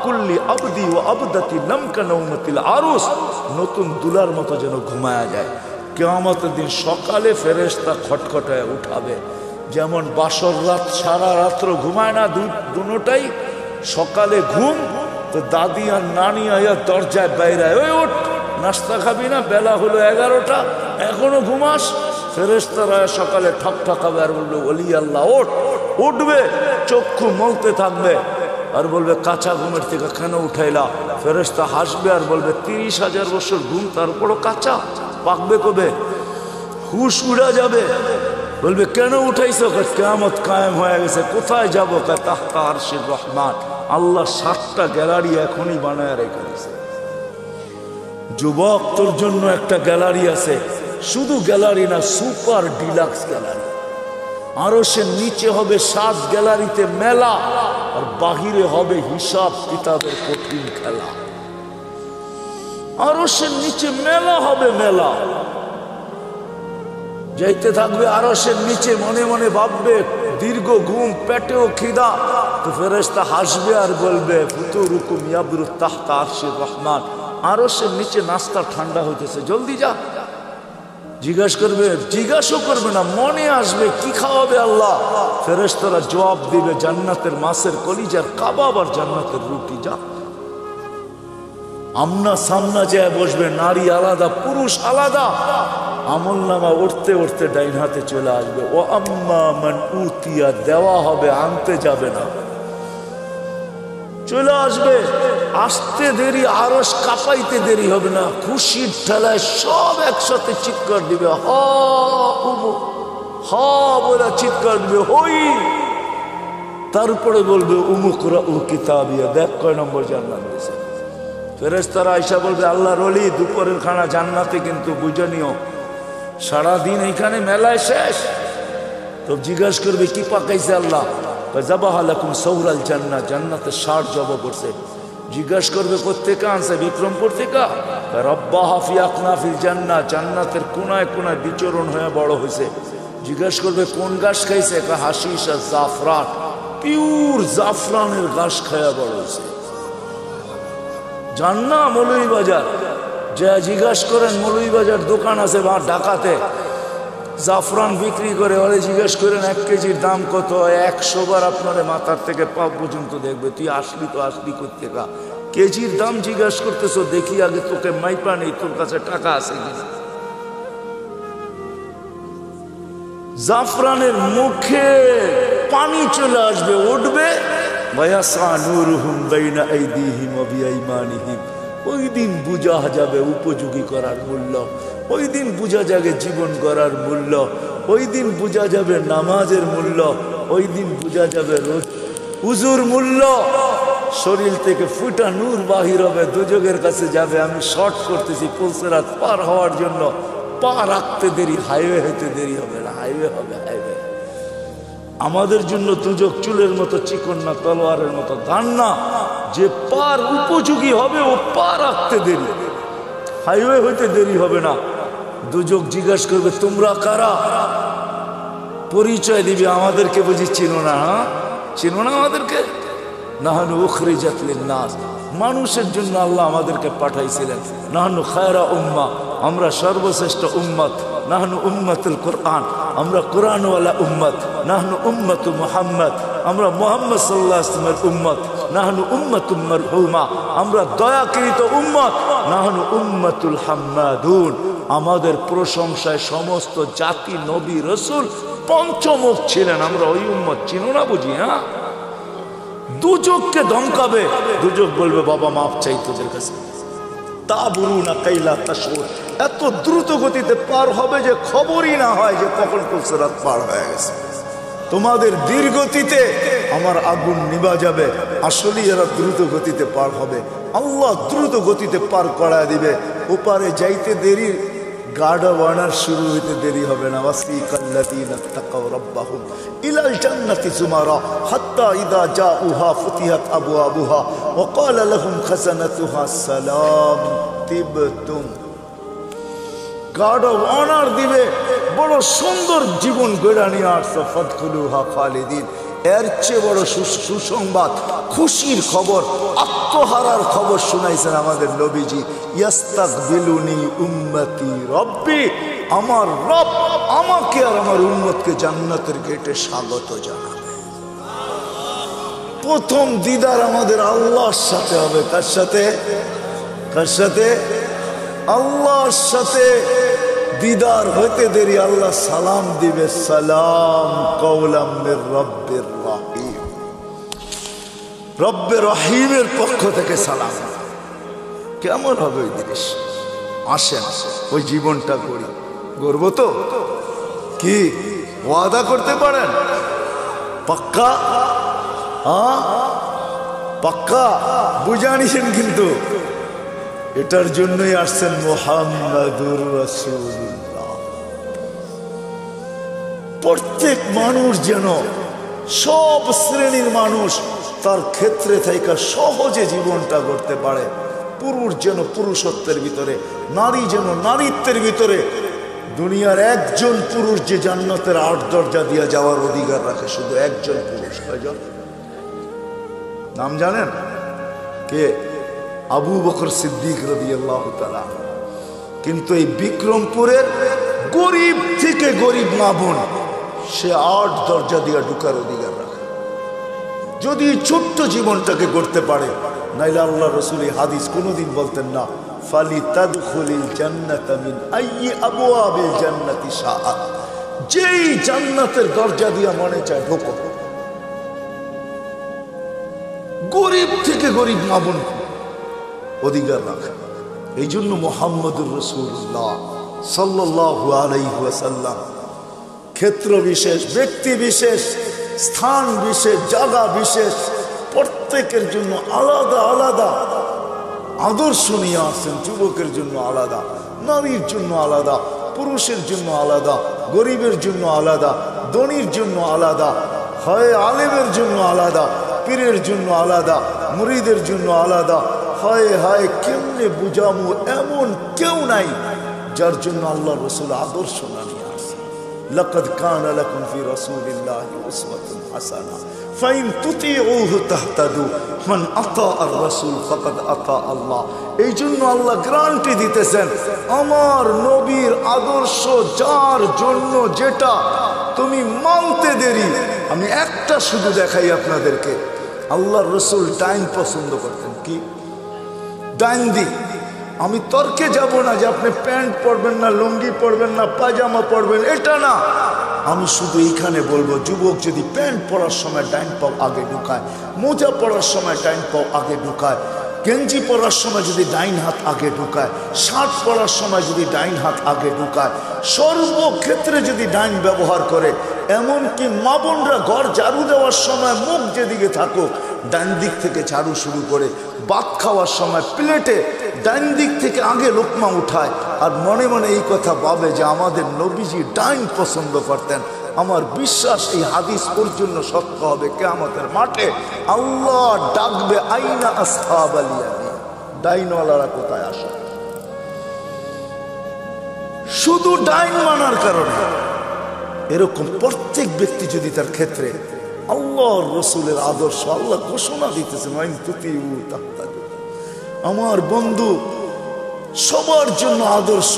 কুল্লি আবদি ও আবদাতি লামকা নওমাতিল আরুস, নতুন দুলার মতো যেন ঘুমায়া যায়। কিয়ামতের দিন সকালে ফেরেশতা খটখটায় উঠাবে। যেমন বাসর রাত সারা রাত্র ঘুমায় না, দুটোটাই সকালে ঘুম। তো দাদি আর নানি আয়া দরজায় বাইরায়, ওই ওঠ, নাস্তা খাবি না? বেলা হলো 11টা, এখনো ঘুমাস? ফেরেশতারা সকালে ঠক ঠকাবে আর বলবে, ওলি আল্লাহ ওঠ। উঠবে, চক্ষু মলতে থাকবে আর বলবে, কাঁচা ঘুমের থেকে কেন উঠাইলা? ফেরেশতা হাসবে আর বলবে, 30,000 বছর ঘুম, তারপরও কাঁচা, পাকবে কবে? হুশ উড়া যাবে। বলবে, কেন উঠাইছো? কিয়ামত কায়েম হয়ে গেছে। কোথায় যাবো? তাহতা আরশির রহমান। আল্লাহ 7টা গ্যালারি এখনই বানায় রেখে দিয়েছে। যুবক, তোর জন্য একটা গ্যালারি আছে, শুধু গ্যালারি না, সুপার ডিলাক্স গ্যালারি। আরশের নিচে হবে 7 গ্যালারিতে মেলা, আর বাহিরে হবে হিসাব কিতাবের কঠিন খেলা। আরশের নিচে মেলা হবে, মেলা। যাইতে থাকবে আরশের নিচে, মনে মনে ভাববে, দীর্ঘ ঘুম, পেটেও খিদা। তো ফেরেশতা হাসবে আর বলবে, ফুতুরুকুম ইয়াবরু তাহতা আরশির রহমান, আরশের নিচে নাস্তা ঠান্ডা হইতেছে, জলদি যা। জিজ্ঞাসা করবে না, মনে আসবে কি খাওয়াবে আল্লাহ। ফেরেশতারা জবাব দিবে, জান্নাতের মাছের কলিজার কাবাব আর জান্নাতের রুটি, যা। আমনা সামনা যায় বসবে, নারী আলাদা পুরুষ আলাদা। আমল নামা উঠতে উঠতে ডাইন হাতে চলে আসবে। ও আম্মা মান উতিয়া, দেওয়া হবে, আনতে যাবে না, চলে আসবে। আসতে দেরি, আরশ কাঁপাইতে দেরি হবে না, খুশির ঠেলায় সব একসাথে চিৎকার দিবে, হা বলে চিৎকার দিবে, হই। তারপরে বলবে উমুকরা উ কিতাবিয়া, দেখ কয় নম্বর জান্নাত দিয়েছে। ফেরেশতারা আয়েশা বলবে আল্লাহর ওলি দুপুরের খানা জান্নাতে, কিন্তু বুঝে নিও সারাদিন এইখানে মেলায় শেষ। তো জিজ্ঞাসা করবে কি পাকাইছে আল্লাহ? যাবাহা লাকুম সৌরাল জান্নাহ, জান্নাতে 60 জবা করছে। জিজ্ঞাসা করবে কোত্থেকে আনছে? বিক্রমপুর থেকে। রব্বাহা ফি আকনাফিল জান্নাহ, জান্নাতের কোনায় কোনায় বিচরণ হয়ে বড় হয়েছে। জিজ্ঞাসা করবে কোন ঘাস খাইছে? হাশিশ আর জাফরান, পিওর জাফরানের ঘাস খায়া বড় হয়েছে। জান্না মৌলভীবাজার যা জিজ্ঞাসা করেন, মৌলভীবাজার দোকান আছে বা ঢাকাতে জাফরান বিক্রি করে, ওরে জিজ্ঞেস করেন 1 কেজির দাম কত? 100 বার আপনার মাথার থেকে পা পর্যন্ত দেখবে। তুই আসলি তো আসলি করতে গা, কেজির দাম জিজ্ঞাসা করতেছো, দেখি আগে তোকে মাইপা নেই, তোর কাছে টাকা আছে কিনা। জাফরানের মুখে পানি চলে আসবে, উঠবে, ওয়ায়াসা নূরুহুম বাইনা আইদিহিম ওয়া বিআইমানিহিম। ওই দিন বুঝা যাবে উপযোগী করার মূল্য, ওই দিন বুঝা যাবে জীবন গড়ার মূল্য, ওই দিন বুঝা যাবে নামাজের মূল্য, ওই দিন বুঝা যাবে উজুর মূল্য। শরীর থেকে ফুটা নূর বাহির হবে, দুজকের কাছে যাবে। আমি শর্ট করতেছি পুলসেরাত পার হওয়ার জন্য, পা রাখতে দেরি, হাইওয়ে হইতে দেরি হবে না, হাইওয়ে হবে, হাইওয়ে। আমাদের জন্য দুজক চুলের মতো চিকন না, তলোয়ারের মতো ধান না, যে পার উপযোগী হবে ও পা রাখতে দেরি, হাইওয়ে হইতে দেরি হবে না। দুজক জিজ্ঞাসা করবে তোমরা কারা? পরিচয় দিবে, আমাদেরকে বুঝি চিনো না? চিনো না আমাদেরকে? নাহানু উখরিজাত লিন্নাস, মানুষের জন্য আল্লাহ আমাদেরকে পাঠাইছিলেন। নাহানু খায়রা উম্মাহ, আমরা সর্বশ্রেষ্ঠ উম্মত। নাহনু উম্মতুল কোরআন, আমরা কোরআনওয়ালা উম্মত। নাহনু উম্মতু মুহাম্মদ, আমরা মুহাম্মদ সাল্লাল্লাহু আলাইহি ওয়াসাল্লামের উম্মত। নাহনু উম্মতুম মারহুমা, আমরা দয়াকৃত উম্মত। নাহনু উম্মতুল হাম্মাদুন, আমাদের প্রশংসায় সমস্ত জাতি নবী রসুল পঞ্চমুখ ছিলেন, আমরা ওই উম্মত। চিনো না বুঝি? হ্যাঁ, দুজককে ধমকাবে, দুজক বলবে বাবা মাফ চাই তোদের কাছে। তা বলু না কাইলা তাশউর, এত দ্রুত গতিতে পার হবে যে খবরই না হয় যে কখন পুলসেরাত পার হয়ে গেছে। তোমাদের ধীর গতিতে আমার আগুন নিভা যাবে, আসলে এরা দ্রুত গতিতে পার হবে। আল্লাহ দ্রুত গতিতে পার করায় দিবে। ওপারে যাইতে দেরি, গাড়া বানার শুরু হইতে দেরি হবে না। ওয়াসিকাল্লাযীনা তাকাউ রাব্বাহুম ইলাল জান্নাতি যুমারা হাত্তা ইযা জাউহা ফুতিহাত আবওয়াবুহা ওয়া ক্বালা লাহুম খাযানাতুহা সালাম তিবতুম। গাড়া বানার দিবে, বড় সুন্দর জীবন গড়া নিয়ে আসছে, ফাদখুলুহা খালিদিন। এর চেয়ে বড় সুসংবাদ, খুশির খবর, আত্মহারার খবর শুনাইছেন আমাদের নবীজি। ইয়াস্তাকবিলুনি উম্মতি রব্বি, আমার রব আমাকে আর আমার উম্মতকে জান্নাতের গেটে স্বাগত জানাবে। প্রথম দিদার আমাদের আল্লাহর সাথে হবে। কার সাথে? কার সাথে? আল্লাহর সাথে। দিদার হইতে দেরি আল্লাহ সালাম দিবে, সালাম কওলাম মির রব্বির রহিম, রব্বে রহিমের পক্ষ থেকে সালাম। কেমন হবে ওই জিনিস? আসেন ওই জীবনটা করি, গর্ব তো কি ওয়াদা করতে পারেন? পাক্কা? হ্যাঁ পাক্কা, বুঝানিছেন কিন্তু। এটার জন্যই আসছেন মুহাম্মাদুর রাসূলুল্লাহ। প্রত্যেক মানুষ যেন, সব শ্রেণীর মানুষ তার ক্ষেত্রে থেকে সহজে জীবনটা করতে পারে। পুরুষ যেন পুরুষত্বের ভিতরে, নারী যেন নারীত্বের ভিতরে। দুনিয়ার একজন পুরুষ যে জান্নাতের 8 দরজা দিয়ে যাওয়ার অধিকার রাখে, শুধু একজন পুরুষ। কয়জন? নাম জানেন? কে? আবু বকর সিদ্দিক রাদিয়াল্লাহু তাআলা। কিন্তু এই বিক্রমপুরের গরিব থেকে গরিব মা বোন, সে 8 দরজা দিয়ে ঢুকার অধিকার রাখে, যদি ছোট্ট জীবনটাকে গড়তে পারে। নাইলে আল্লাহ রসুল এই হাদিস কোনোদিন বলতেন না, ফালিতাদখুলিল জান্নাতা মিন আইয়ি আবওয়াবিল জান্নাতি শাআত, যেই জান্নাতের দরজা দিয়া মনে চায় ঢোকো। গরিব থেকে গরিব মা বোন অধিকার রাখে। এই জন্য মুহাম্মদুর রাসূলুল্লাহ সাল্লাল্লাহু আলাইহি ওয়াসাল্লাম ক্ষেত্র বিশেষ, ব্যক্তি বিশেষ, স্থান বিশেষ, জায়গা বিশেষ, প্রত্যেকের জন্য আলাদা আলাদা আদর্শ নিয়ে আসছেন। যুবকের জন্য আলাদা, নারীর জন্য আলাদা, পুরুষের জন্য আলাদা, গরিবের জন্য আলাদা, ধনীর জন্য আলাদা, হয় আলেমের জন্য আলাদা, পীরের জন্য আলাদা, মুরিদের জন্য আলাদা। হায় হায়, কেমনে বুঝামু, এমন কেউ নাই যার জন্য আল্লাহ রাসূল আদর্শ না নিয়ে আসছে। লাকাদ কানা লাকুম ফি রাসূলিল্লাহি উসওয়াতুন হাসানাহ ফাইন তুতিউহু তাহতাদু মান আতা আর রাসূল ফাকাদ আতা আল্লাহ। এই জন্য আল্লাহ গ্যারান্টি দিতেছেন, আমার নবীর আদর্শ যার জন্য যেটা তুমি মানতে দেরি। আমি একটা শুধু দেখাই আপনাদেরকে, আল্লাহর রাসূল ডাইন পছন্দ করতেন। কি ডাইন দিক? আমি তর্কে যাব না যে আপনি প্যান্ট পরবেন না, লুঙ্গি পরবেন না, পায়জামা পরবেন, এটা না। আমি শুধু এইখানে বলবো, যুবক যদি প্যান্ট পরার সময় ডাইন পাও আগে ঢুকায়, মোজা পরার সময় ডাইন পাও আগে ঢুকায়, গেঞ্জি পরার সময় যদি ডাইন হাত আগে ঢুকায়, শার্ট পরার সময় যদি ডাইন হাত আগে ঢুকায়, সর্বক্ষেত্রে যদি ডাইন ব্যবহার করে, এমনকি মা বোনরা ঘর ঝাড়ু দেওয়ার সময় মুখ যেদিকে থাকুক ডাইন দিক থেকে ঝাড়ু শুরু করে, ভাত খাওয়ার সময় প্লেটে ডাইন দিক থেকে আগে লোকমা উঠায়, আর মনে মনে এই কথা ভাবে যে আমাদের নবীজি ডাইন পছন্দ করতেন। আমার বিশ্বাস এই হাদিস ওর জন্য সত্য হবে। কিয়ামতের মাঠে আল্লাহ ডাকবে, আইনা আসহাবাল ইয়ামিন, ডাইনওয়ালারা কোথায় আসে? শুধু ডাইন মানার কারণে। এরকম প্রত্যেক ব্যক্তি যদি তার ক্ষেত্রে আল্লাহর রাসূলের আদর্শ, আল্লাহ ঘোষণা দিতেছে, আমার বন্ধু সবার জন্য আদর্শ।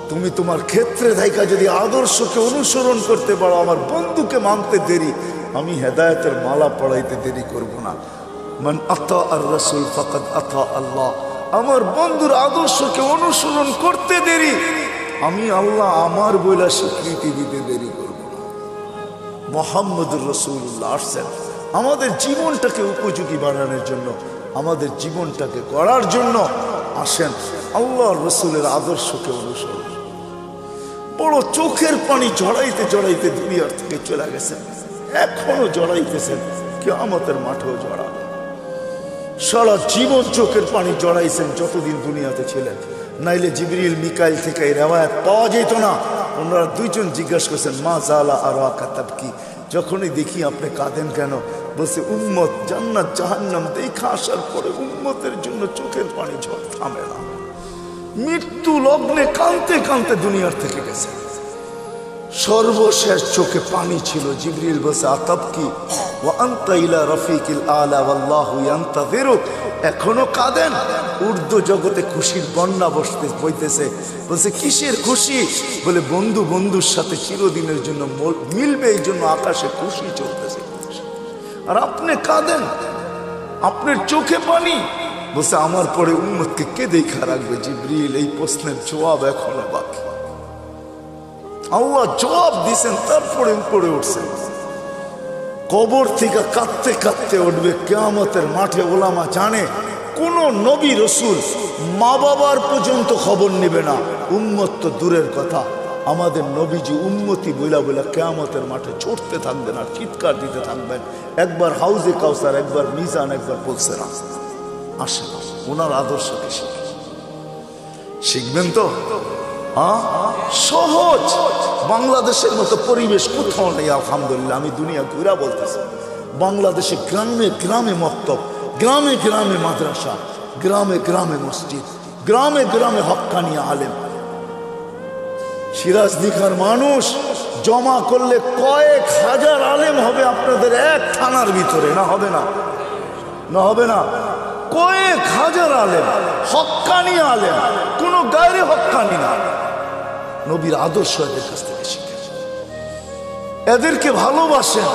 তুমি তোমার ক্ষেত্রে থাইকা যদি আদর্শকে অনুসরণ করতে পারো, আমার বন্ধুকে মানতে দেরি, আমি হেদায়েতের মালা পড়াইতে দেরি করব না। মান আতা আর রাসূল ফাকাদ আতা আল্লাহ। আমার বন্ধুর আদর্শকে অনুসরণ করতে দেরি, আমি আল্লাহ আমার বইলা স্বীকৃতি দিতে দেরি করব না। মুহাম্মদুর রাসূলুল্লাহ আসছেন আমাদের জীবনটাকে উপযোগী বানানোর জন্য, আমাদের জীবনটাকে গড়ার জন্য। আসেন আল্লাহর রাসূলের আদর্শকে অনুসরণ। বড় চোখের পানি জড়াইতে জড়াইতে দুনিয়ার থেকে চলে গেছেন, এখনো জড়াইতেছেন, কিয়ামতের মাঠেও জড়াবে। সারা জীবন চোখের পানি জড়াইছেন যতদিন দুনিয়াতে ছিলেন, নাইলে জিবরিল মিকাইল থেকে এই রেওয়ায়াত পাওয়া যেত না। ওনারা দুইজন জিজ্ঞাসা করছেন, মা জালা আরাকা তাবকি, যখনই দেখি আপনি কাঁদেন কেন? বলছে, উম্মত জান্নাত জাহান্নাম দেখা আসার পরে উম্মতের জন্য চোখের পানি ঝড় থামে না। মৃত্যু লগ্নে কাঁদতে কাঁদতে দুনিয়ার থেকে গেছে, সর্বশেষ চোখে পানি ছিল। জিবরিল বলছে, আতাবকি ওয়া আনতা ইলা রাফিকিল আলা ওয়াল্লাহু ইয়ান্তাযিরুক। এখনো কাঁদেন? উর্দু জগতে খুশির বন্যা বইতেছে। বলছে, কিসের খুশি? বলে, বন্ধু বন্ধুর সাথে চিরদিনের জন্য মিলবে, এই জন্য আকাশে খুশি চলতেছে। আর আপনি কাঁদেন, আপনার চোখে পানি। বলছে, আমার পরে উম্মতকে কে দেখা রাখবে? জিবরিল, এই প্রশ্নের জবাব এখনো বাকি। আল্লাহ জবাব দিয়েছেন, তারপরে উপরে উঠছেন। কবর থেকে কাঁদতে কাঁদতে উঠবে কিয়ামতের মাঠে। ওলামা জানে, কোন নবী রসুল মা বাবার পর্যন্ত খবর নেবে না, উম্মত তো দূরের কথা। আমাদের নবীজি উম্মতি বইলা বইলা কিয়ামতের মাঠে ছুটতে থাকবেন আর চিৎকার দিতে থাকবেন। একবার হাউজে কাউসার, একবার মিজান, একবার পুলসেরা। আসেন ওনার আদর্শকে শিখবেন তো। সহজ, বাংলাদেশের মতো পরিবেশ কোথাও নেই আলহামদুলিল্লাহ। আমি দুনিয়া ঘুরা বলতেছি, বাংলাদেশে গ্রামে গ্রামে মক্তব, গ্রামে গ্রামে মাদ্রাসা, গ্রামে গ্রামে মসজিদ, গ্রামে গ্রামে হক্কানি আলেম। সিরাজদিঘার মানুষ জমা করলে কয়েক হাজার আলেম হবে আপনাদের এক থানার ভিতরে। না হবে না? না হবে না? কয়েক হাজার আলেম, হক্কানি আলেম, কোনো গায়রে হক্কানি না। নবীর আদর্শ এদের কাছ থেকে শিখেন, এদেরকে ভালোবাসেন,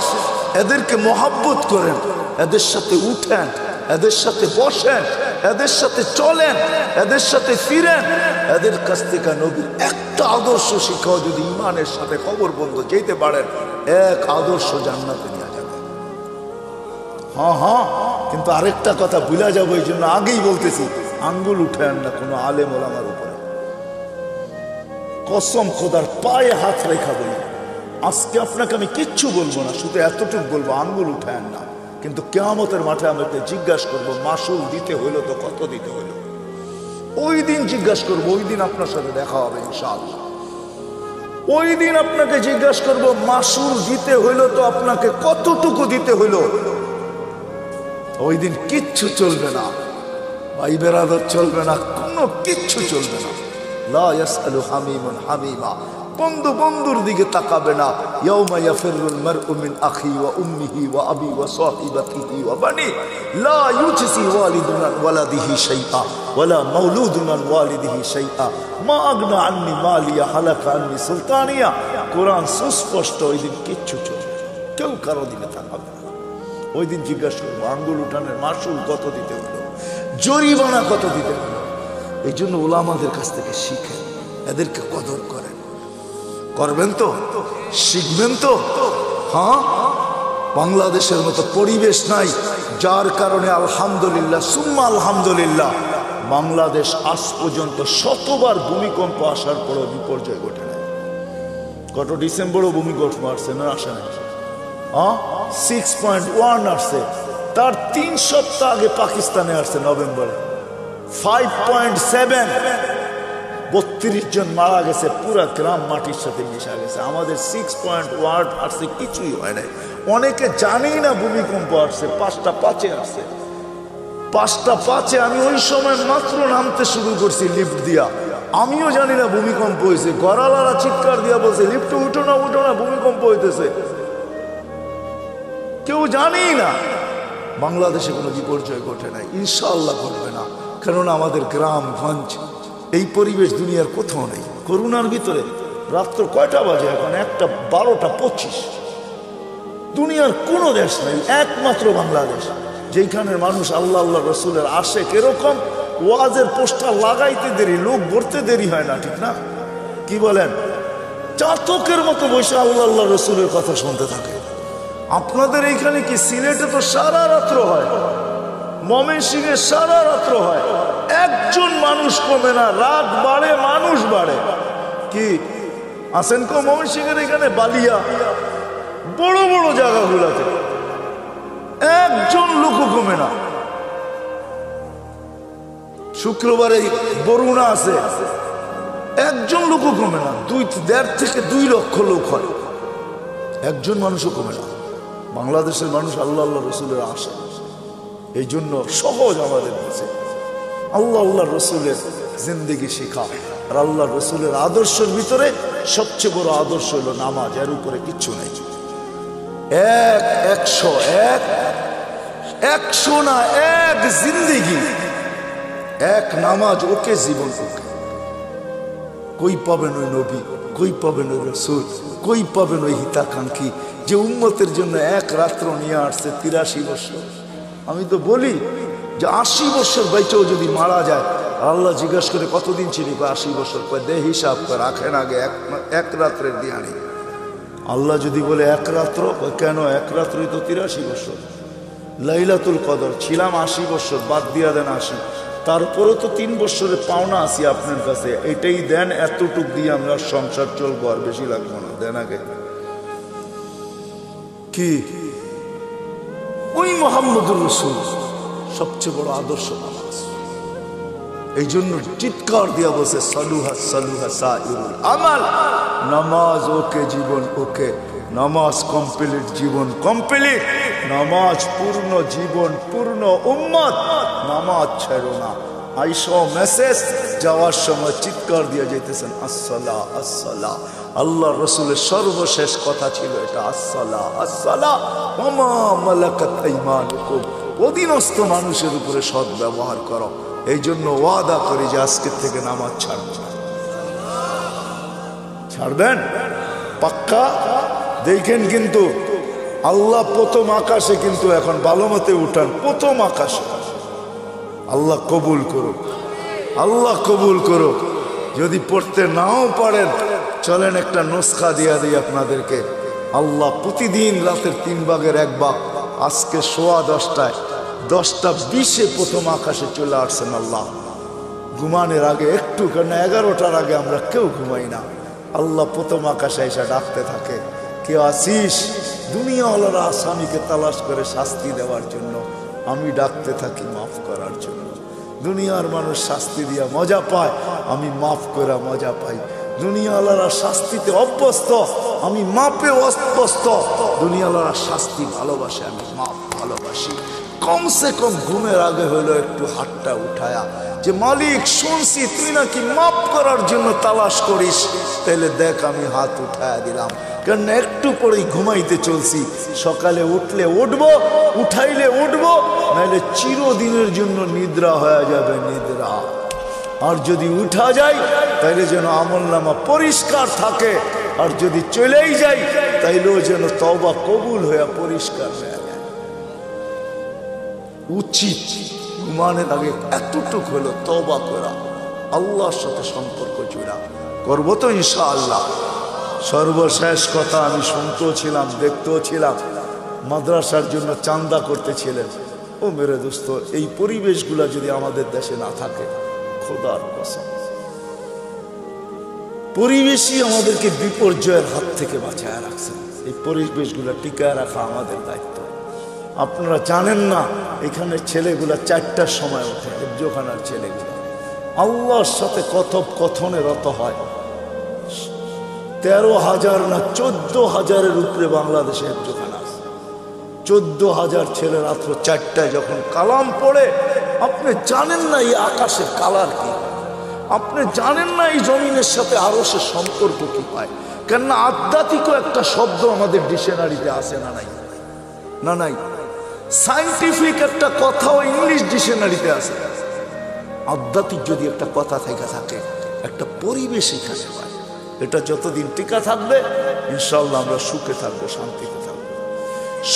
এদেরকে মহাব্বত করেন, এদের সাথে উঠেন, এদের সাথে বসেন, এদের সাথে চলেন, এদের সাথে ফিরেন। এদের কাছ থেকে নবীর একটা আদর্শ শিখাও যদি ইমানের সাথে কবর বন্ধ যেতে পারেন, এক আদর্শ জান্নাতে নিয়ে যাবে। হ্যাঁ হ্যাঁ, কিন্তু আরেকটা কথা ভুলা যাবো, এই জন্য আগেই বলতেছি, আঙ্গুল উঠেন না কোনো আলেম ওলামার উপরে। কসম খোদার পায়ে হাত রেখা বলি, আজকে আপনাকে আমি কিচ্ছু বলবো না, শুধু এতটুকু বলবো, আঙ্গুল উঠেন না। কিন্তু কিয়ামতের মাঠে আমাকে জিজ্ঞাসা করবো, মাসুল দিতে হইলো তো কত দিতে হইলো? ওই দিন জিজ্ঞাসা করবো, ওই দিন আপনার সাথে দেখা হবে ইনশাআল্লাহ। ওই দিন আপনাকে জিজ্ঞাসা করবো, মাসুল দিতে হইলো তো আপনাকে কতটুকু দিতে হইলো? ওই দিন কিচ্ছু চলবে না, ভাই বেরাদর চলবে না, কোনো কিচ্ছু চলবে না। লা ইয়াসআলু হামিমুন হামিমা, বন্ধু বন্ধুর দিকে তাকাবে না। ইয়াউমা ইয়াফিরুল মারউ মিন আখি ওয়া উম্মিহি ওয়া আবি ওয়া সাহিবাতিহি ওয়া বানি লা ইউজসি ওয়ালিদুন আন ওয়ালাদিহি শাইআ ওয়ালা মাউলুদুন আন ওয়ালিদিহি শাইআ মা আগনা আন্নি মালিয়া হালাকা আন্নি সুলতানিয়া। কোরআন সুস্পষ্ট, ওই দিন কিচ্ছু চলবে না, কেউ কারো দিকে তাকাবে না। ওই দিন জিজ্ঞাসা করবো, আঙ্গুল উঠানের মাসুল কত দিতে হলো, জরিমানা কত দিতে হলো। এই জন্য ওলামাদের কাছ থেকে শিখেন, এদেরকে কদর করেন। করবেন তো, শিখবেন তো। হ্যাঁ, বাংলাদেশের মতো পরিবেশ নাই, যার কারণে আলহামদুলিল্লাহ সুম্মা আলহামদুলিল্লাহ বাংলাদেশ আজ পর্যন্ত শতবার ভূমিকম্প আসার পরও বিপর্যয় ঘটে নাই। গত ডিসেম্বরও ভূমিকম্প আসছে না, আসে নাই? 6.1 আসছে, তার 3 সপ্তাহ আগে পাকিস্তানে আসছে নভেম্বরে 5.7, 32 জন মারা গেছে, পুরা গ্রাম মাটির সাথে মিশা গেছে। আমাদের 6.1 আসছে, কিছুই হয় নাই। অনেকে জানেই না ভূমিকম্প আসছে, 5টা 5-এ আসছে, 5টা 5-এ। আমি ওই সময় মাত্র নামতে শুরু করছি লিফট দিয়া, আমিও জানি না ভূমিকম্প হয়েছে। গড়ালারা চিৎকার দিয়া বলছে, লিফটে উঠো না উঠো না, ভূমিকম্প হইতেছে। কেউ জানেই না। বাংলাদেশে কোনো বিপর্যয় ঘটে নাই, ইনশাআল্লাহ ঘটবে না, কেননা আমাদের গ্রাম গঞ্জ এই পরিবেশ দুনিয়ার কোথাও নেই। করোনার ভিতরে রাত্র কয়টা বাজে এখন? 1:12:25। দুনিয়ার কোনো দেশ নেই, একমাত্র বাংলাদেশ, যেখানের মানুষ আল্লাহ আল্লাহ রসুলের আশেক। এরকম ওয়াজের পোস্টার লাগাইতে দেরি, লোক ভরতে দেরি হয় না, ঠিক না? কি বলেন? চাতকের মতো বসে আল্লাহ আল্লাহ রসুলের কথা শুনতে থাকে। আপনাদের এইখানে কি? সিলেটে তো সারা রাত্র হয়, ময়মনসিংহে সারা রাত্র হয়, একজন মানুষ কমে না, রাত বাড়ে মানুষ বাড়ে। কি আসেন কো ময়মনসিংহের এখানে বালিয়া বড় বড় জায়গাগুলোতে একজন লোকও কমে না। শুক্রবারে বরুণা আছে, একজন লোকও কমে না, 1.5 থেকে 2 লক্ষ লোক হয়, একজন মানুষও কমে না। বাংলাদেশের মানুষ আল্লাহ আল্লাহ রসুলের আশা, এই জন্য সহজ আমাদের কাছে আল্লাহ আল্লাহ রসুলের জিন্দেগি শেখা। আর আল্লাহ রসুলের আদর্শের ভিতরে সবচেয়ে বড় আদর্শ হলো নামাজ, এর উপরে কিচ্ছু নেই। 100 না, এক জিন্দেগি, এক নামাজ, ওকে জীবন ওকে। কই পাবেন ওই নবী, কই পাবেন ওই রসুল, কই পাবেন ওই হিতাকাঙ্ক্ষী যে উম্মতের জন্য এক রাত্র নিয়ে আসছে 83 বছর। আমি তো বলি যে 80 বছর বাইচেও যদি মারা যায়, আল্লাহ জিজ্ঞাসা করে কতদিন ছিলি? 80 বছর। দে হিসাব করে রাখেন আগে, এক রাত্রের দিয়ানি। আল্লাহ যদি বলে এক রাত্র, কেন? এক রাত্রই তো 83 বছর। লাইলাতুল কদর ছিলাম 80 বছর, বাদ দিয়া দেন 80, তারপরে তো 3 বছরের পাওনা আছি আপনার কাছে, এটাই দেন, এতটুক দিয়ে আমরা সংসার চলবো, আর বেশি লাগবো না, দেন আগে। কি ওই মুহাম্মদুর রাসূল সবচেয়ে বড় আদর্শ নামাজ। এই জন্য চিৎকার দিয়া বসে সালুহা সালুহা সাইরুল আমাল, নামাজ ওকে, জীবন ওকে। নামাজ কমপ্লিট, জীবন কমপ্লিট। নামাজ পূর্ণ, জীবন পূর্ণ। উম্মত নামাজ ছেড়ো না। আইসো মেসেজ, যাওয়ার সময় চিৎকার দিয়ে যেতেছেন আসসালা আসসালা। আল্লাহ রসুলের সর্বশেষ কথা ছিল এটা, আসসালা আসসালা ওয়া মা মালাকাত আইমানুকুম। অধীনস্থ মানুষের উপরে সৎ ব্যবহার করো। এই জন্য ওয়াদা করি যে আজকের থেকে নামাজ ছাড়বেন। ছাড়বেন পাক্কা? দেখেন কিন্তু আল্লাহ প্রথম আকাশে, কিন্তু এখন ভালো মতে উঠান, প্রথম আকাশে। আল্লাহ কবুল করুক, আল্লাহ কবুল করুক। যদি পড়তে নাও পারেন, চলেন একটা নুসখা দিয়া দিই আপনাদেরকে। আল্লাহ প্রতিদিন রাতের 3 ভাগের 1 ভাগ, আজকে 10:15 10:20 প্রথম আকাশে চলে আসছেন আল্লাহ। ঘুমানোর আগে একটু, কেন 11টার আগে আমরা কেউ ঘুমাই না। আল্লাহ প্রথম আকাশে এসে ডাকতে থাকে, কেউ আসিস? দুনিয়াওয়ালারা আসামিকে তালাশ করে শাস্তি দেওয়ার জন্য, আমি ডাকতে থাকি মাফ করার জন্য। দুনিয়ার মানুষ শাস্তি দিয়া মজা পায়, আমি মাফ করে মজা পাই। দুনিয়াওয়ালারা শাস্তিতে অভ্যস্ত, আমি মাপে অভ্যস্ত। দুনিয়াওয়ালারা শাস্তি ভালোবাসে, আমি মাপ ভালোবাসি। কমসে কম ঘুমের আগে হলো একটু হাতটা উঠায়া যে মালিক, শুনছি তুই নাকি মাপ করার জন্য তালাশ করিস, তাহলে দেখ আমি হাত উঠায়া দিলাম। কারণ একটু পরেই ঘুমাইতে চলছি, সকালে উঠলে উঠবো, উঠাইলে উঠবো, নাহলে চিরদিনের জন্য নিদ্রা হয়ে যাবে, নিদ্রা। আর যদি উঠা যায় তাইলে যেন আমলনামা পরিষ্কার থাকে, আর যদি চলেই যাই তাইলেও যেন তওবা কবুল হয়ে পরিষ্কার হয়ে যায়। উচিত ঘুমানোর আগে এতটুক হলো তওবা করা, আল্লাহর সাথে সম্পর্ক জোড়া। করবো তো ইনশাআল্লাহ। সর্বশেষ কথা, আমি শুনতেও ছিলাম, দেখতেও ছিলাম, মাদ্রাসার জন্য চান্দা করতেছিলেন। ও মেরে দোস্ত, এই পরিবেশগুলা যদি আমাদের দেশে না থাকে, খোদার কসম, পরিবেশই আমাদেরকে বিপর্যয়ের হাত থেকে বাঁচায় রাখছে। এই পরিবেশগুলা টিকায় রাখা আমাদের দায়িত্ব। আপনারা জানেন না, এখানে ছেলেগুলা 4টার সময় ওঠে, হেফজোখানার ছেলেগুলা আল্লাহর সাথে কথোপকথনে রত হয়। 13,000 না 14,000-এর উপরে বাংলাদেশে হেফজোখানা আছে। 14,000 ছেলে রাত্র 4টায় যখন কালাম পড়ে, আপনি জানেন না এই আকাশের কালার কি, আপনি জানেন না এই জমিনের সাথে আরশের সম্পর্ক কি পায়। কেননা আধ্যাত্মিক একটা শব্দ আমাদের ডিকশনারিতে আসে না, নাই না, নাই। সায়েন্টিফিক একটা কথাও ইংলিশ ডিকশনারিতে আছে। আধ্যাত্মিক যদি একটা কথা থেকে থাকে, একটা পরিবেশ এখানে পায়, এটা যতদিন টিকা থাকবে ইনশাআল্লাহ আমরা সুখে থাকবো, শান্তিতে থাকবো,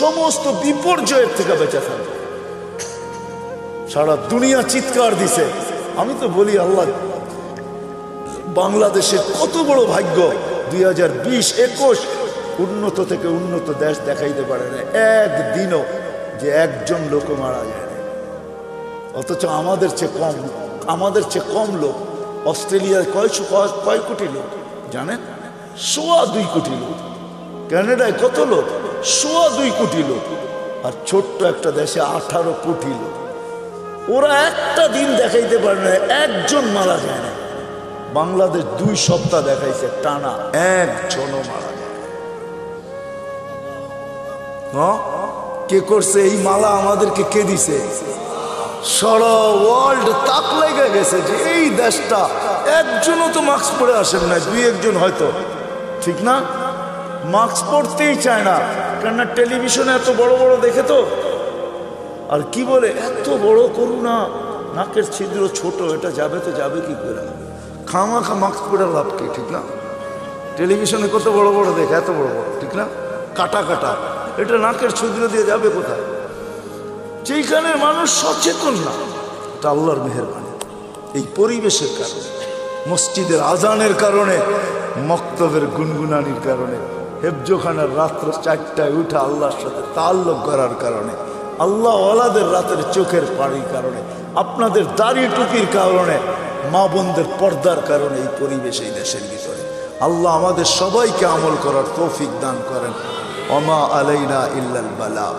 সমস্ত বিপর্যয়ের থেকে বেঁচে থাকবো। সারা দুনিয়া চিৎকার দিছে। আমি তো বলি আল্লাহ, বাংলাদেশের কত বড় ভাগ্য, 2020-21 উন্নত থেকে উন্নত দেশ দেখাইতে পারে না একদিনও যে একজন লোক মারা যায় না। অথচ আমাদের চেয়ে কম লোক। অস্ট্রেলিয়ায় কয় কোটি লোক জানেন? 2.25 কোটি লোক। কানাডায় কত লোক? 2.25 কোটি লোক। আর ছোট্ট একটা দেশে 18 কোটি লোক। ওরা একটা দিন দেখাইতে পারে না একজন মারা যায় না। বাংলাদেশ 2 সপ্তাহ দেখাইছে টানা, একজনও মারা যায়। হ্যাঁ, কে করছে এই মালা? আমাদেরকে কে দিছে? সারা ওয়ার্ল্ড তাক লেগে গেছে যে এই দেশটা একজনও তো মাস্ক পরে আসেন না, 2-1 হয়তো, ঠিক না? মাস্ক পরতেই চায় না, কেননা টেলিভিশনে এত বড় বড় দেখে তো। আর কি বলে, এত বড় করুণা, নাকের ছিদ্র ছোট, এটা যাবে তো যাবে কি করে? খামাখা মাস্ক পরে লাভ কি, ঠিক না? টেলিভিশনে কত বড় বড় দেখে, এত বড় বড়, ঠিক না? কাটা কাটা, এটা নাকের ছিদ্র দিয়ে যাবে কোথায়? যেখানে মানুষ সচেতন না, এটা আল্লাহর মেহেরবানি। এই পরিবেশের কারণে, মসজিদের আজানের কারণে, মক্তবের গুনগুনানির কারণে, হেফজোখানার রাত্র 4টায় উঠা আল্লাহর সাথে তাল্লুক করার কারণে, আল্লাহ ওয়ালাদের রাতের চোখের পানির কারণে, আপনাদের দাড়ি টুপির কারণে, মা বোনদের পর্দার কারণে এই পরিবেশ এই দেশের ভিতরে। আল্লাহ আমাদের সবাইকে আমল করার তৌফিক দান করেন। ওমা আলাইনা ইল্লাল বালাগ।